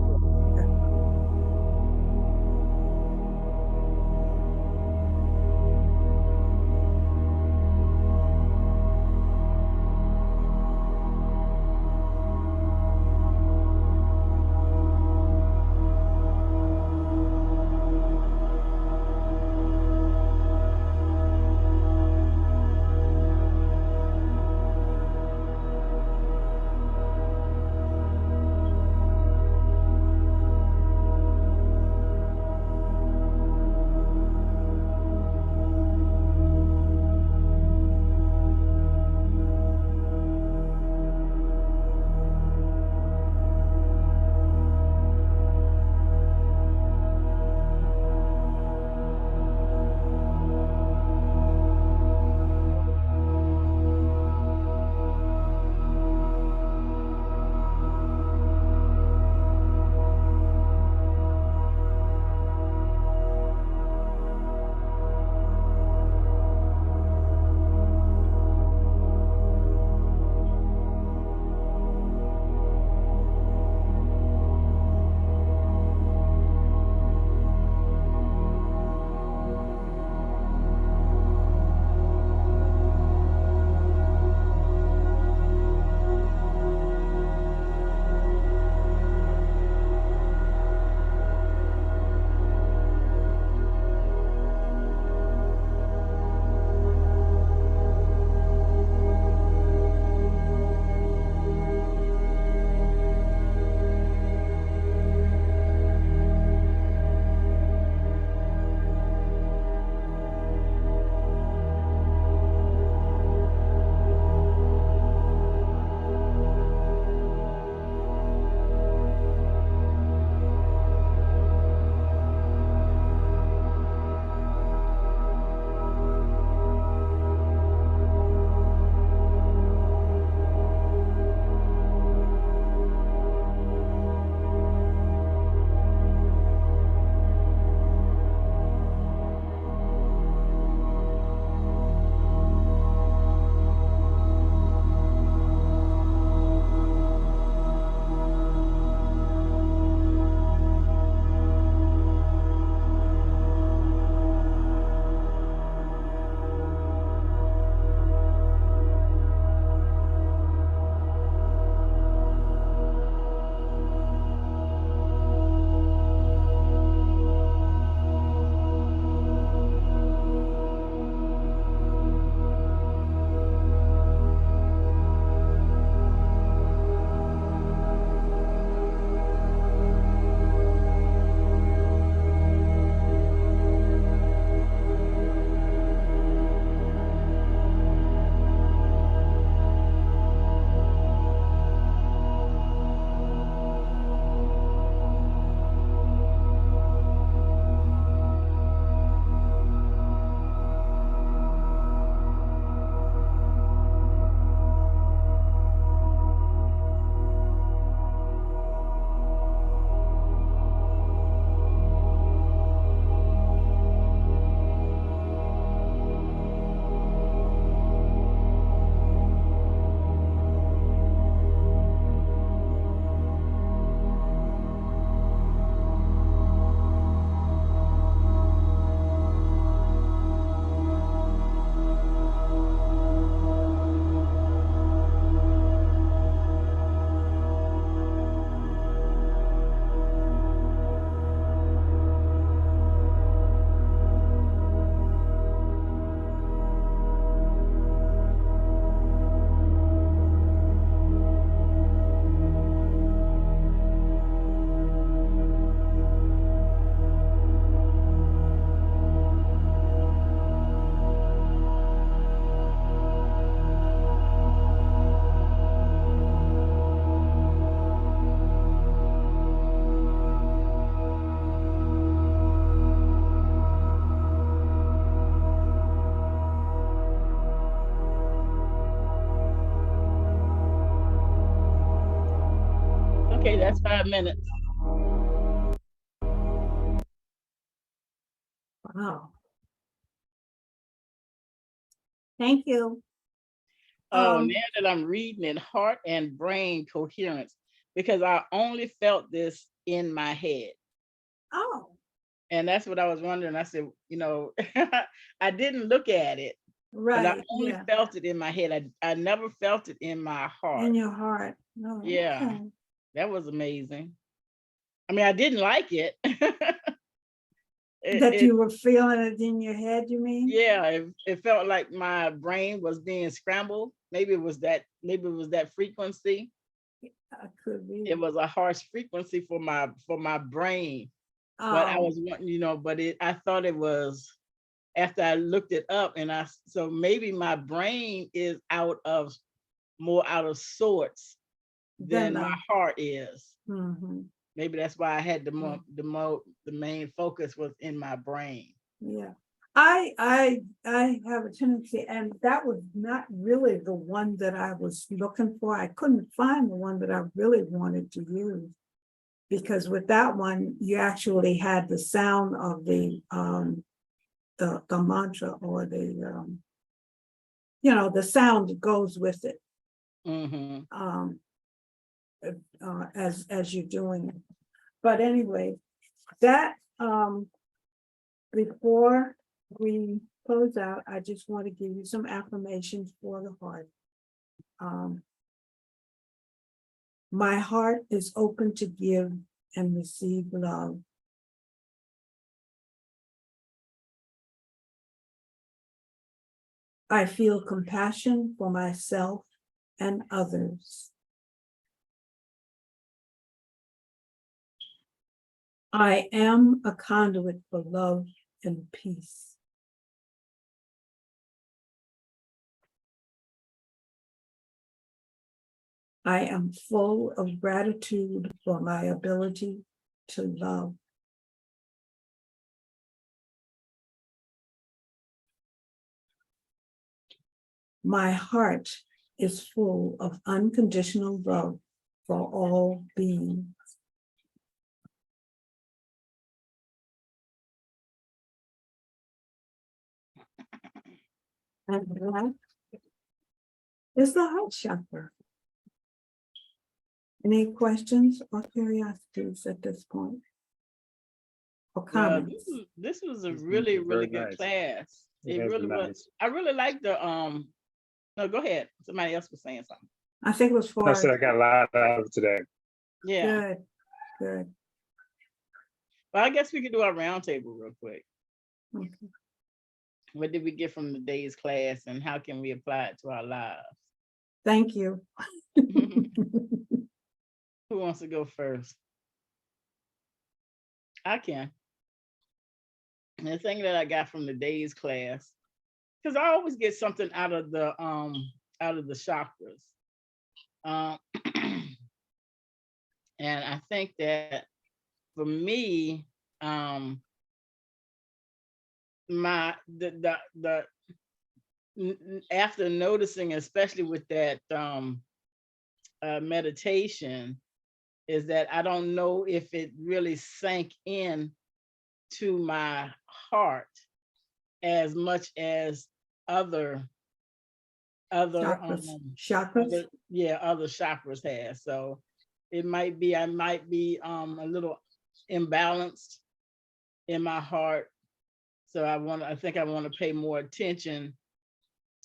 Okay, that's 5 minutes. Wow. Thank you. Oh, Um, now that I'm reading it, heart and brain coherence, because I only felt this in my head. Oh, And that's what I was wondering. I said, I didn't look at it, but I right. only Yeah. felt it in my head. I never felt it in my heart. In your heart. No. Yeah, Okay. that was amazing. I mean, I didn't like it. That it you were feeling it in your head, you mean? yeah, it felt like my brain was being scrambled. Maybe it was that frequency. Could be. It was a harsh frequency for my brain. But I Oh, was wanting, but I thought it was after I looked it up, and so maybe my brain is more out of sorts then than my heart is. mhm. Maybe that's why I had the main focus was in my brain. Yeah. I have a tendency, and that was not really the one that I was looking for. I couldn't find the one that I really wanted to use. Because with that one, you actually had the sound of the mantra, or the the sound that goes with it, Mm-hmm. as you're doing it. But anyway, that before we close out, I just want to give you some affirmations for the heart. My heart is open to give and receive love. I feel compassion for myself and others. I am a conduit for love and peace. I am full of gratitude for my ability to love. My heart is full of unconditional love for all beings. And that is the heart chakra. Any questions or curiosities at this point? Or comments? This was a This is really, very really good nice. class. It It has really been was. nice. I really like the no, go ahead. Somebody else was saying something. I think it was I for said I got a lot out of it today. Yeah. good, good. Well, I guess we could do our roundtable real quick. Okay. What did we get from the day's class, and how can we apply it to our lives? Thank you. Who wants to go first? I can. And the thing that I got from the day's class, because I always get something out of the chakras. And I think that for me, after noticing, especially with that meditation, is that I don't know if it really sank in to my heart as much as other Chakras. Chakras? other chakras have. So I might be a little imbalanced in my heart. So I think I want to pay more attention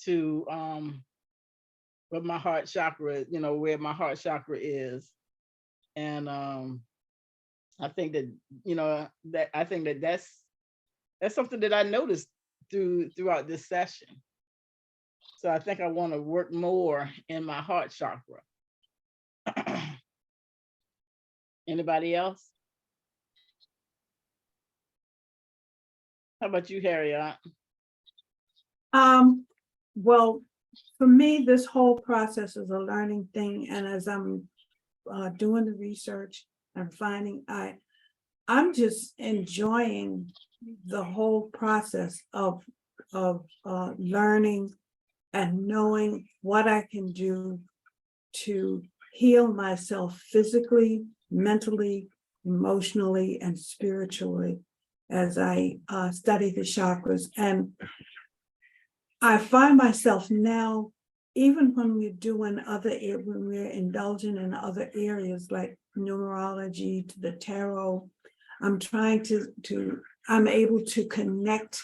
to what my heart chakra, where my heart chakra is. And I think that that's something that I noticed throughout this session. So I think I want to work more in my heart chakra. Anybody else? How about you, Harriott? Well, for me, this whole process is a learning thing, and as I'm doing the research and finding, I'm just enjoying the whole process of learning and knowing what I can do to heal myself physically, mentally, emotionally, and spiritually as I study the chakras. And I find myself now, even when we're doing when we're indulging in other areas like numerology, to the tarot, I'm trying I'm able to connect,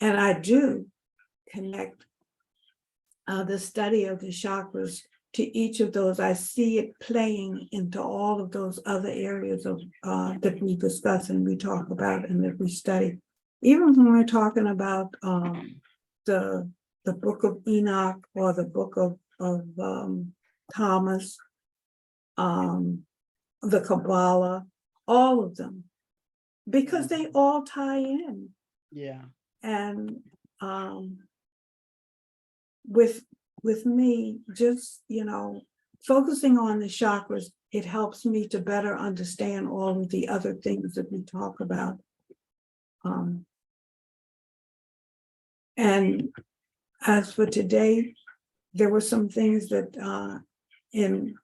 and I do connect the study of the chakras to each of those. I see it playing into all of those other areas of that we discuss and we talk about and that we study. Even when we're talking about the book of Enoch or the book of Thomas, the Kabbalah, all of them, because they all tie in. Yeah. And with me, just, focusing on the chakras, it helps me to better understand all of the other things that we talk about. And as for today, there were some things that in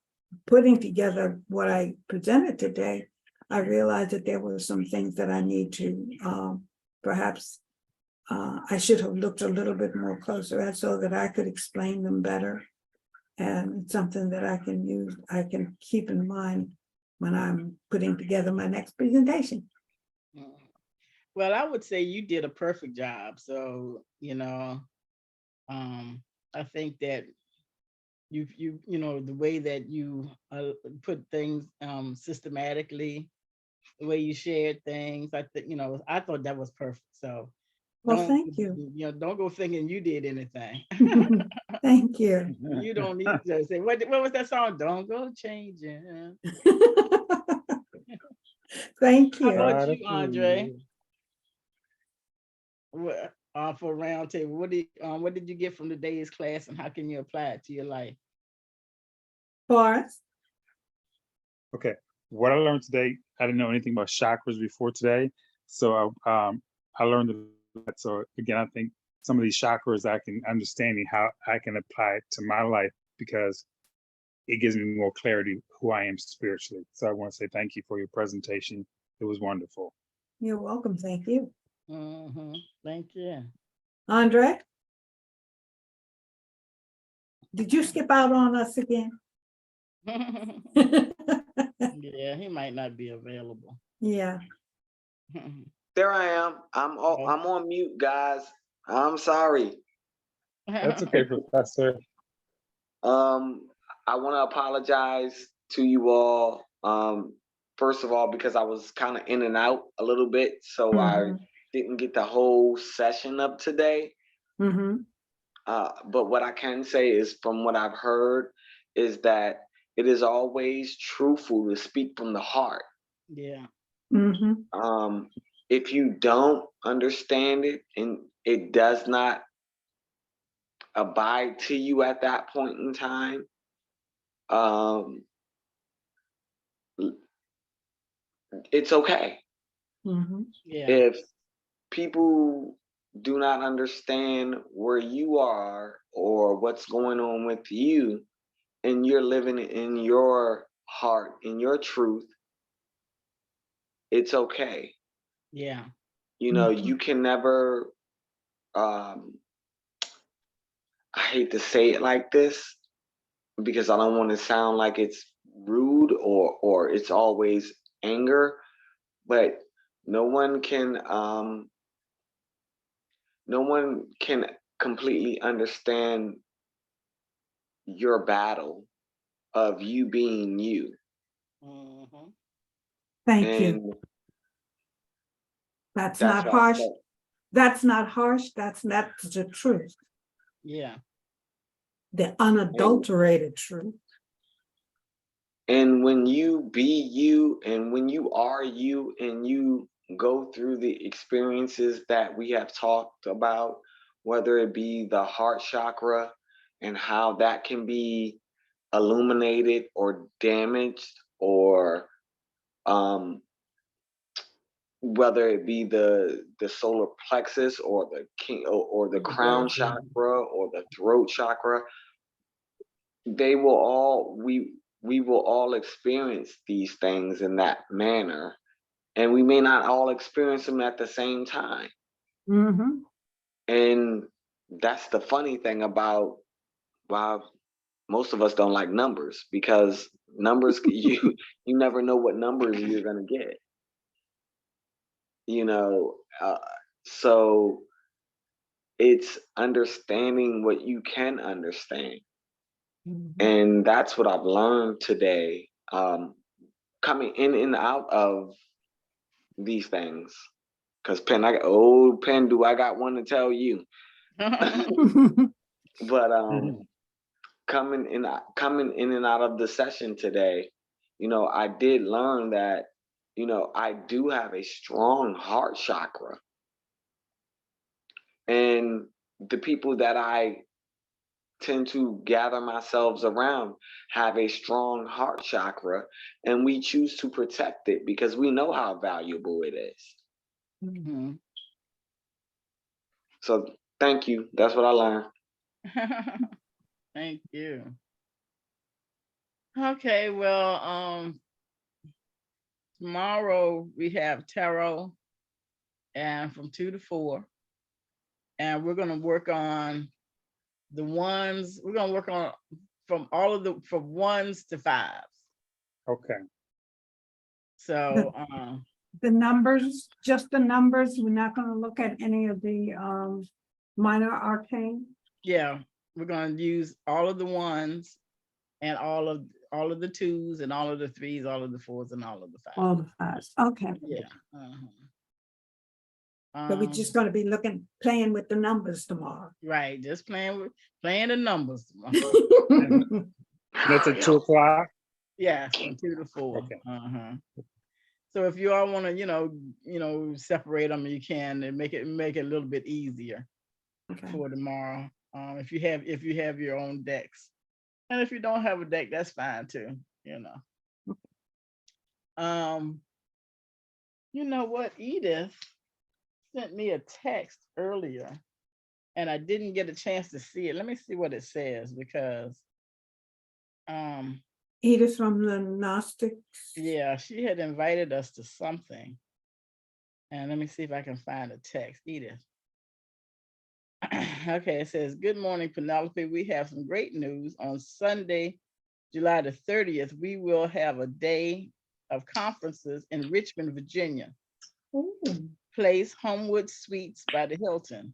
putting together what I presented today, I realized that there were some things that I need to perhaps I should have looked a little bit more closer at so that I could explain them better. And it's something that I can use, I can keep in mind when I'm putting together my next presentation. Well, I would say you did a perfect job. So, I think that the way that you put things systematically, the way you shared things, I thought that was perfect. So Well, thank you. Don't go thinking you did anything. Thank you. You don't need to say, what was that song? Don't go changing. Thank How you. about you, Andre? For roundtable, what did you get from today's class, and how can you apply it to your life? Forrest? Okay, what I learned today, I didn't know anything about chakras before today, so I learned that. So again, I think some of these chakras I can understanding how I can apply it to my life, because it gives me more clarity who I am spiritually. So I want to say thank you for your presentation. It was wonderful. You're welcome. Thank you. Thank you. Andre? Did you skip out on us again? Yeah, he might not be available. Yeah. There I am. I'm on mute, guys. I'm sorry. That's okay, Professor. I want to apologize to you all. First of all, because I was kind of in and out a little bit, so I didn't get the whole session up today. But what I can say is, from what I've heard, is that it is always truthful to speak from the heart. Yeah. If you don't understand it and it does not abide to you at that point in time, it's okay. Yeah. If people do not understand where you are or what's going on with you, and you're living in your heart, in your truth, it's okay. Yeah. You can never, I hate to say it like this because I don't want to sound like it's rude or it's always anger, but no one can completely understand your battle of you being you. Thank you. And That's not harsh. That's not harsh. That's the truth. Yeah. The unadulterated truth. And when you be you, and when you are you, and you go through the experiences that we have talked about, whether it be the heart chakra and how that can be illuminated or damaged, or whether it be the solar plexus or the crown chakra or the throat chakra, they will all we will all experience these things in that manner, and we may not all experience them at the same time. Mhm. And that's the funny thing about why most of us don't like numbers, because numbers you never know what numbers you're going to get, you know. So it's understanding what you can understand. Mhm. And that's what I've learned today, coming in and out of these things. Because Pen, Pen, do I got one to tell you? But coming in and out of the session today, I did learn that, I do have a strong heart chakra, and the people that I tend to gather myself around have a strong heart chakra, and we choose to protect it because we know how valuable it is. Mhm. So thank you. That's what I learned. Thank you. Okay, well, tomorrow we have tarot, and from 2 to 4, and we're gonna work on the ones. We're gonna work on from ones to fives. Okay. So, The numbers, just the numbers. We're not going to look at any of the minor arcane. yeah, we're gonna use all of the ones and all of the twos and all of the threes, all of the fours and all of the fives. All the fives. Okay. Yeah. So we're just going to be playing with the numbers tomorrow. Right, just playing the numbers tomorrow. That's at 2 o'clock. Yes, from 2 to 4. Okay. So if you all want to, separate them, you can, and make it a little bit easier for tomorrow. If you have your own decks, and if you don't have a deck, that's fine too. You know what? Edith sent me a text earlier, and I didn't get a chance to see it. Let me see what it says, because Edith from the Gnostics. yeah, she had invited us to something. And let me see if I can find a text. Edith. Okay, it says, "Good morning, Penelope. We have some great news. On Sunday, July the 30th, we will have a day of conferences in Richmond, Virginia. Ooh. Place Homewood Suites by the Hilton.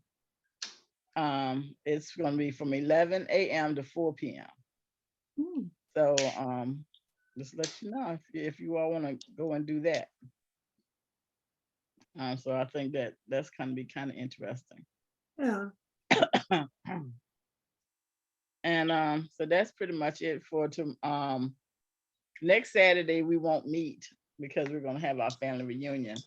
It's going to be from 11 a.m. to 4 p.m. Mm. So just let you know if you all want to go and do that. So I think that's going to be kind of interesting. Yeah. And so that's pretty much it for next Saturday. We won't meet because we're going to have our family reunion.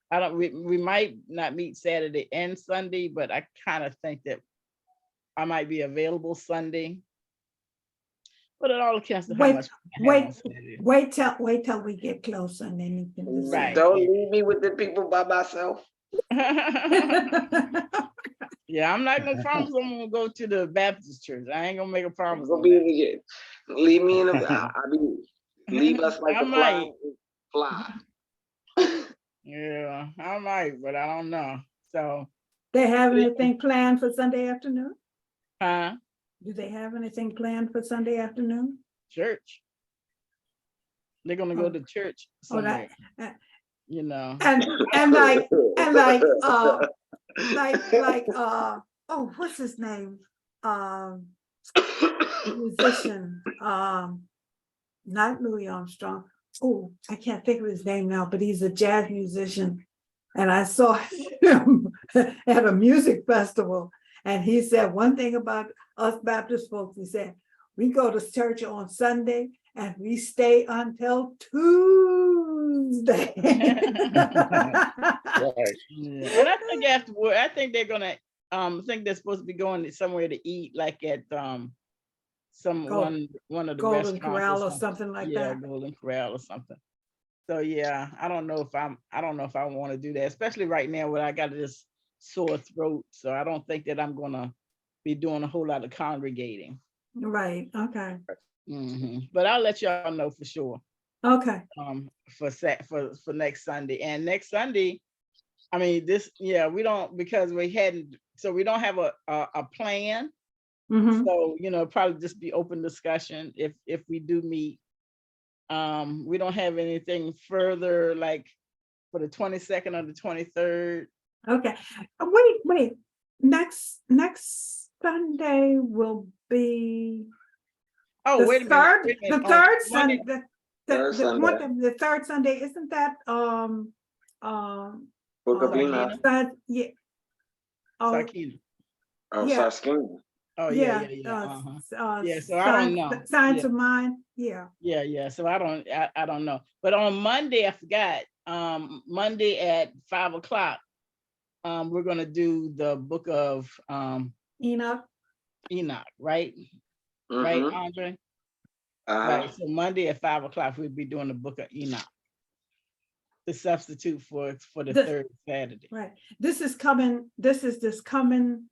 We might not meet Saturday and Sunday, but I kind of think that I might be available Sunday. But it all depends on how much I have on Saturday. Wait till we get closer, and then you can decide. Right. Don't leave me with the people by myself. Yeah, I'm not gonna promise I'm gonna go to the Baptist church. I ain't gonna make a promise on Be that. able to get, leave me in the. Leave us like I the might. fly. Yeah, I might, but I don't know. So They have anything planned for Sunday afternoon? huh? Do they have anything planned for Sunday afternoon? Church. They're gonna go to church somewhere. And like oh, what's his name? Musician, not Louis Armstrong. Oh, I can't think of his name now, but he's a jazz musician. And I saw him at a music festival. And he said one thing about us Baptist folks, he said, we go to church on Sunday and we stay until Tuesday. Right. Yeah. And I think afterward, I think they're gonna I think they're supposed to be going somewhere to eat, like at one of the Golden restaurants Corral or something like yeah, that. Golden Corral or something. So yeah, I don't know if I want to do that, especially right now when I got this sore throat. So I don't think that I'm gonna be doing a whole lot of congregating. Right. Okay. But I'll let y'all know for sure. Okay. For next Sunday. And next Sunday, I mean, we don't, because we don't have a plan. Mhm. So, probably just be open discussion if we do meet. We don't have anything further like for the 22nd or the 23rd. Okay. Wait. Next Sunday will be Oh, the wait a minute. third. Wait a The minute. third Monday- Sunday. Third Sunday. The third Sunday, isn't that Book of uh, Enoch. but yeah. Oh, Sakina. Oh, yeah. Saskina. Oh, yeah. yeah. Yeah. So I don't know. Signs Yeah. of mine. Yeah. Yeah. So I don't know. But on Monday, I forgot. Monday at 5:00. We're gonna do the book of Enoch. Enoch, right? Right, Mm-hmm. Andre? Uh-huh. Right. So Monday at 5:00, we'll be doing the book of Enoch. The substitute for the third Saturday. Right. This is coming. This coming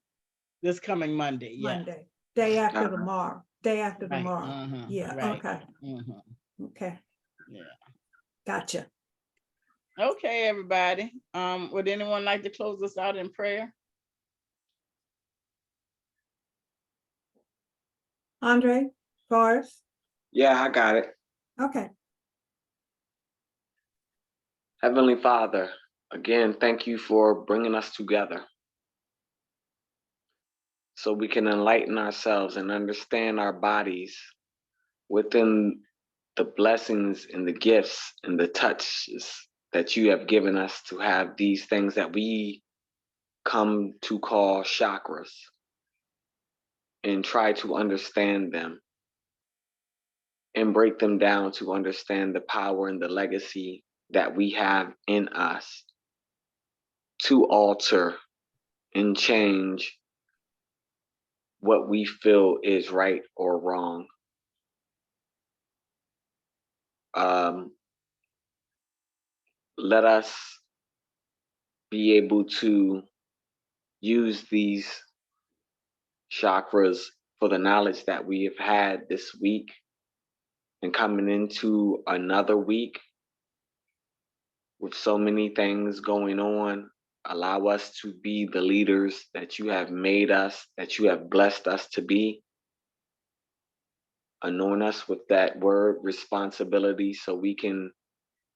This coming Monday. Yeah. Monday. Day after Uh-huh. tomorrow. Day after Right. tomorrow. Yeah. Right. Okay. Okay. Yeah. Gotcha. Okay, everybody. Would anyone like to close us out in prayer? Andre, Forrest. Yeah, I got it. Okay. Heavenly Father, again, thank you for bringing us together so we can enlighten ourselves and understand our bodies within the blessings and the gifts and the touches that you have given us to have these things that we come to call chakras, and try to understand them and break them down to understand the power and the legacy that we have in us to alter and change what we feel is right or wrong. Let us be able to use these chakras for the knowledge that we have had this week and coming into another week with so many things going on. Allow us to be the leaders that you have made us, that you have blessed us to be. Anoint us with that word responsibility so we can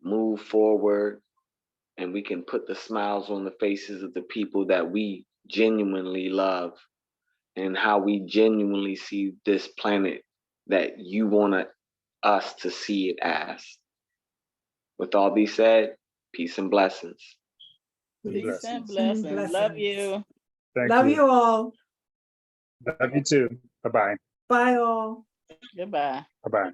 move forward and we can put the smiles on the faces of the people that we genuinely love and how we genuinely see this planet that you want us to see it as. With all these said, peace and blessings. Peace and Blessings. blessings. Love you. Thank Love you. you all. Love you too. Bye-bye. Bye all. Goodbye. Bye-bye.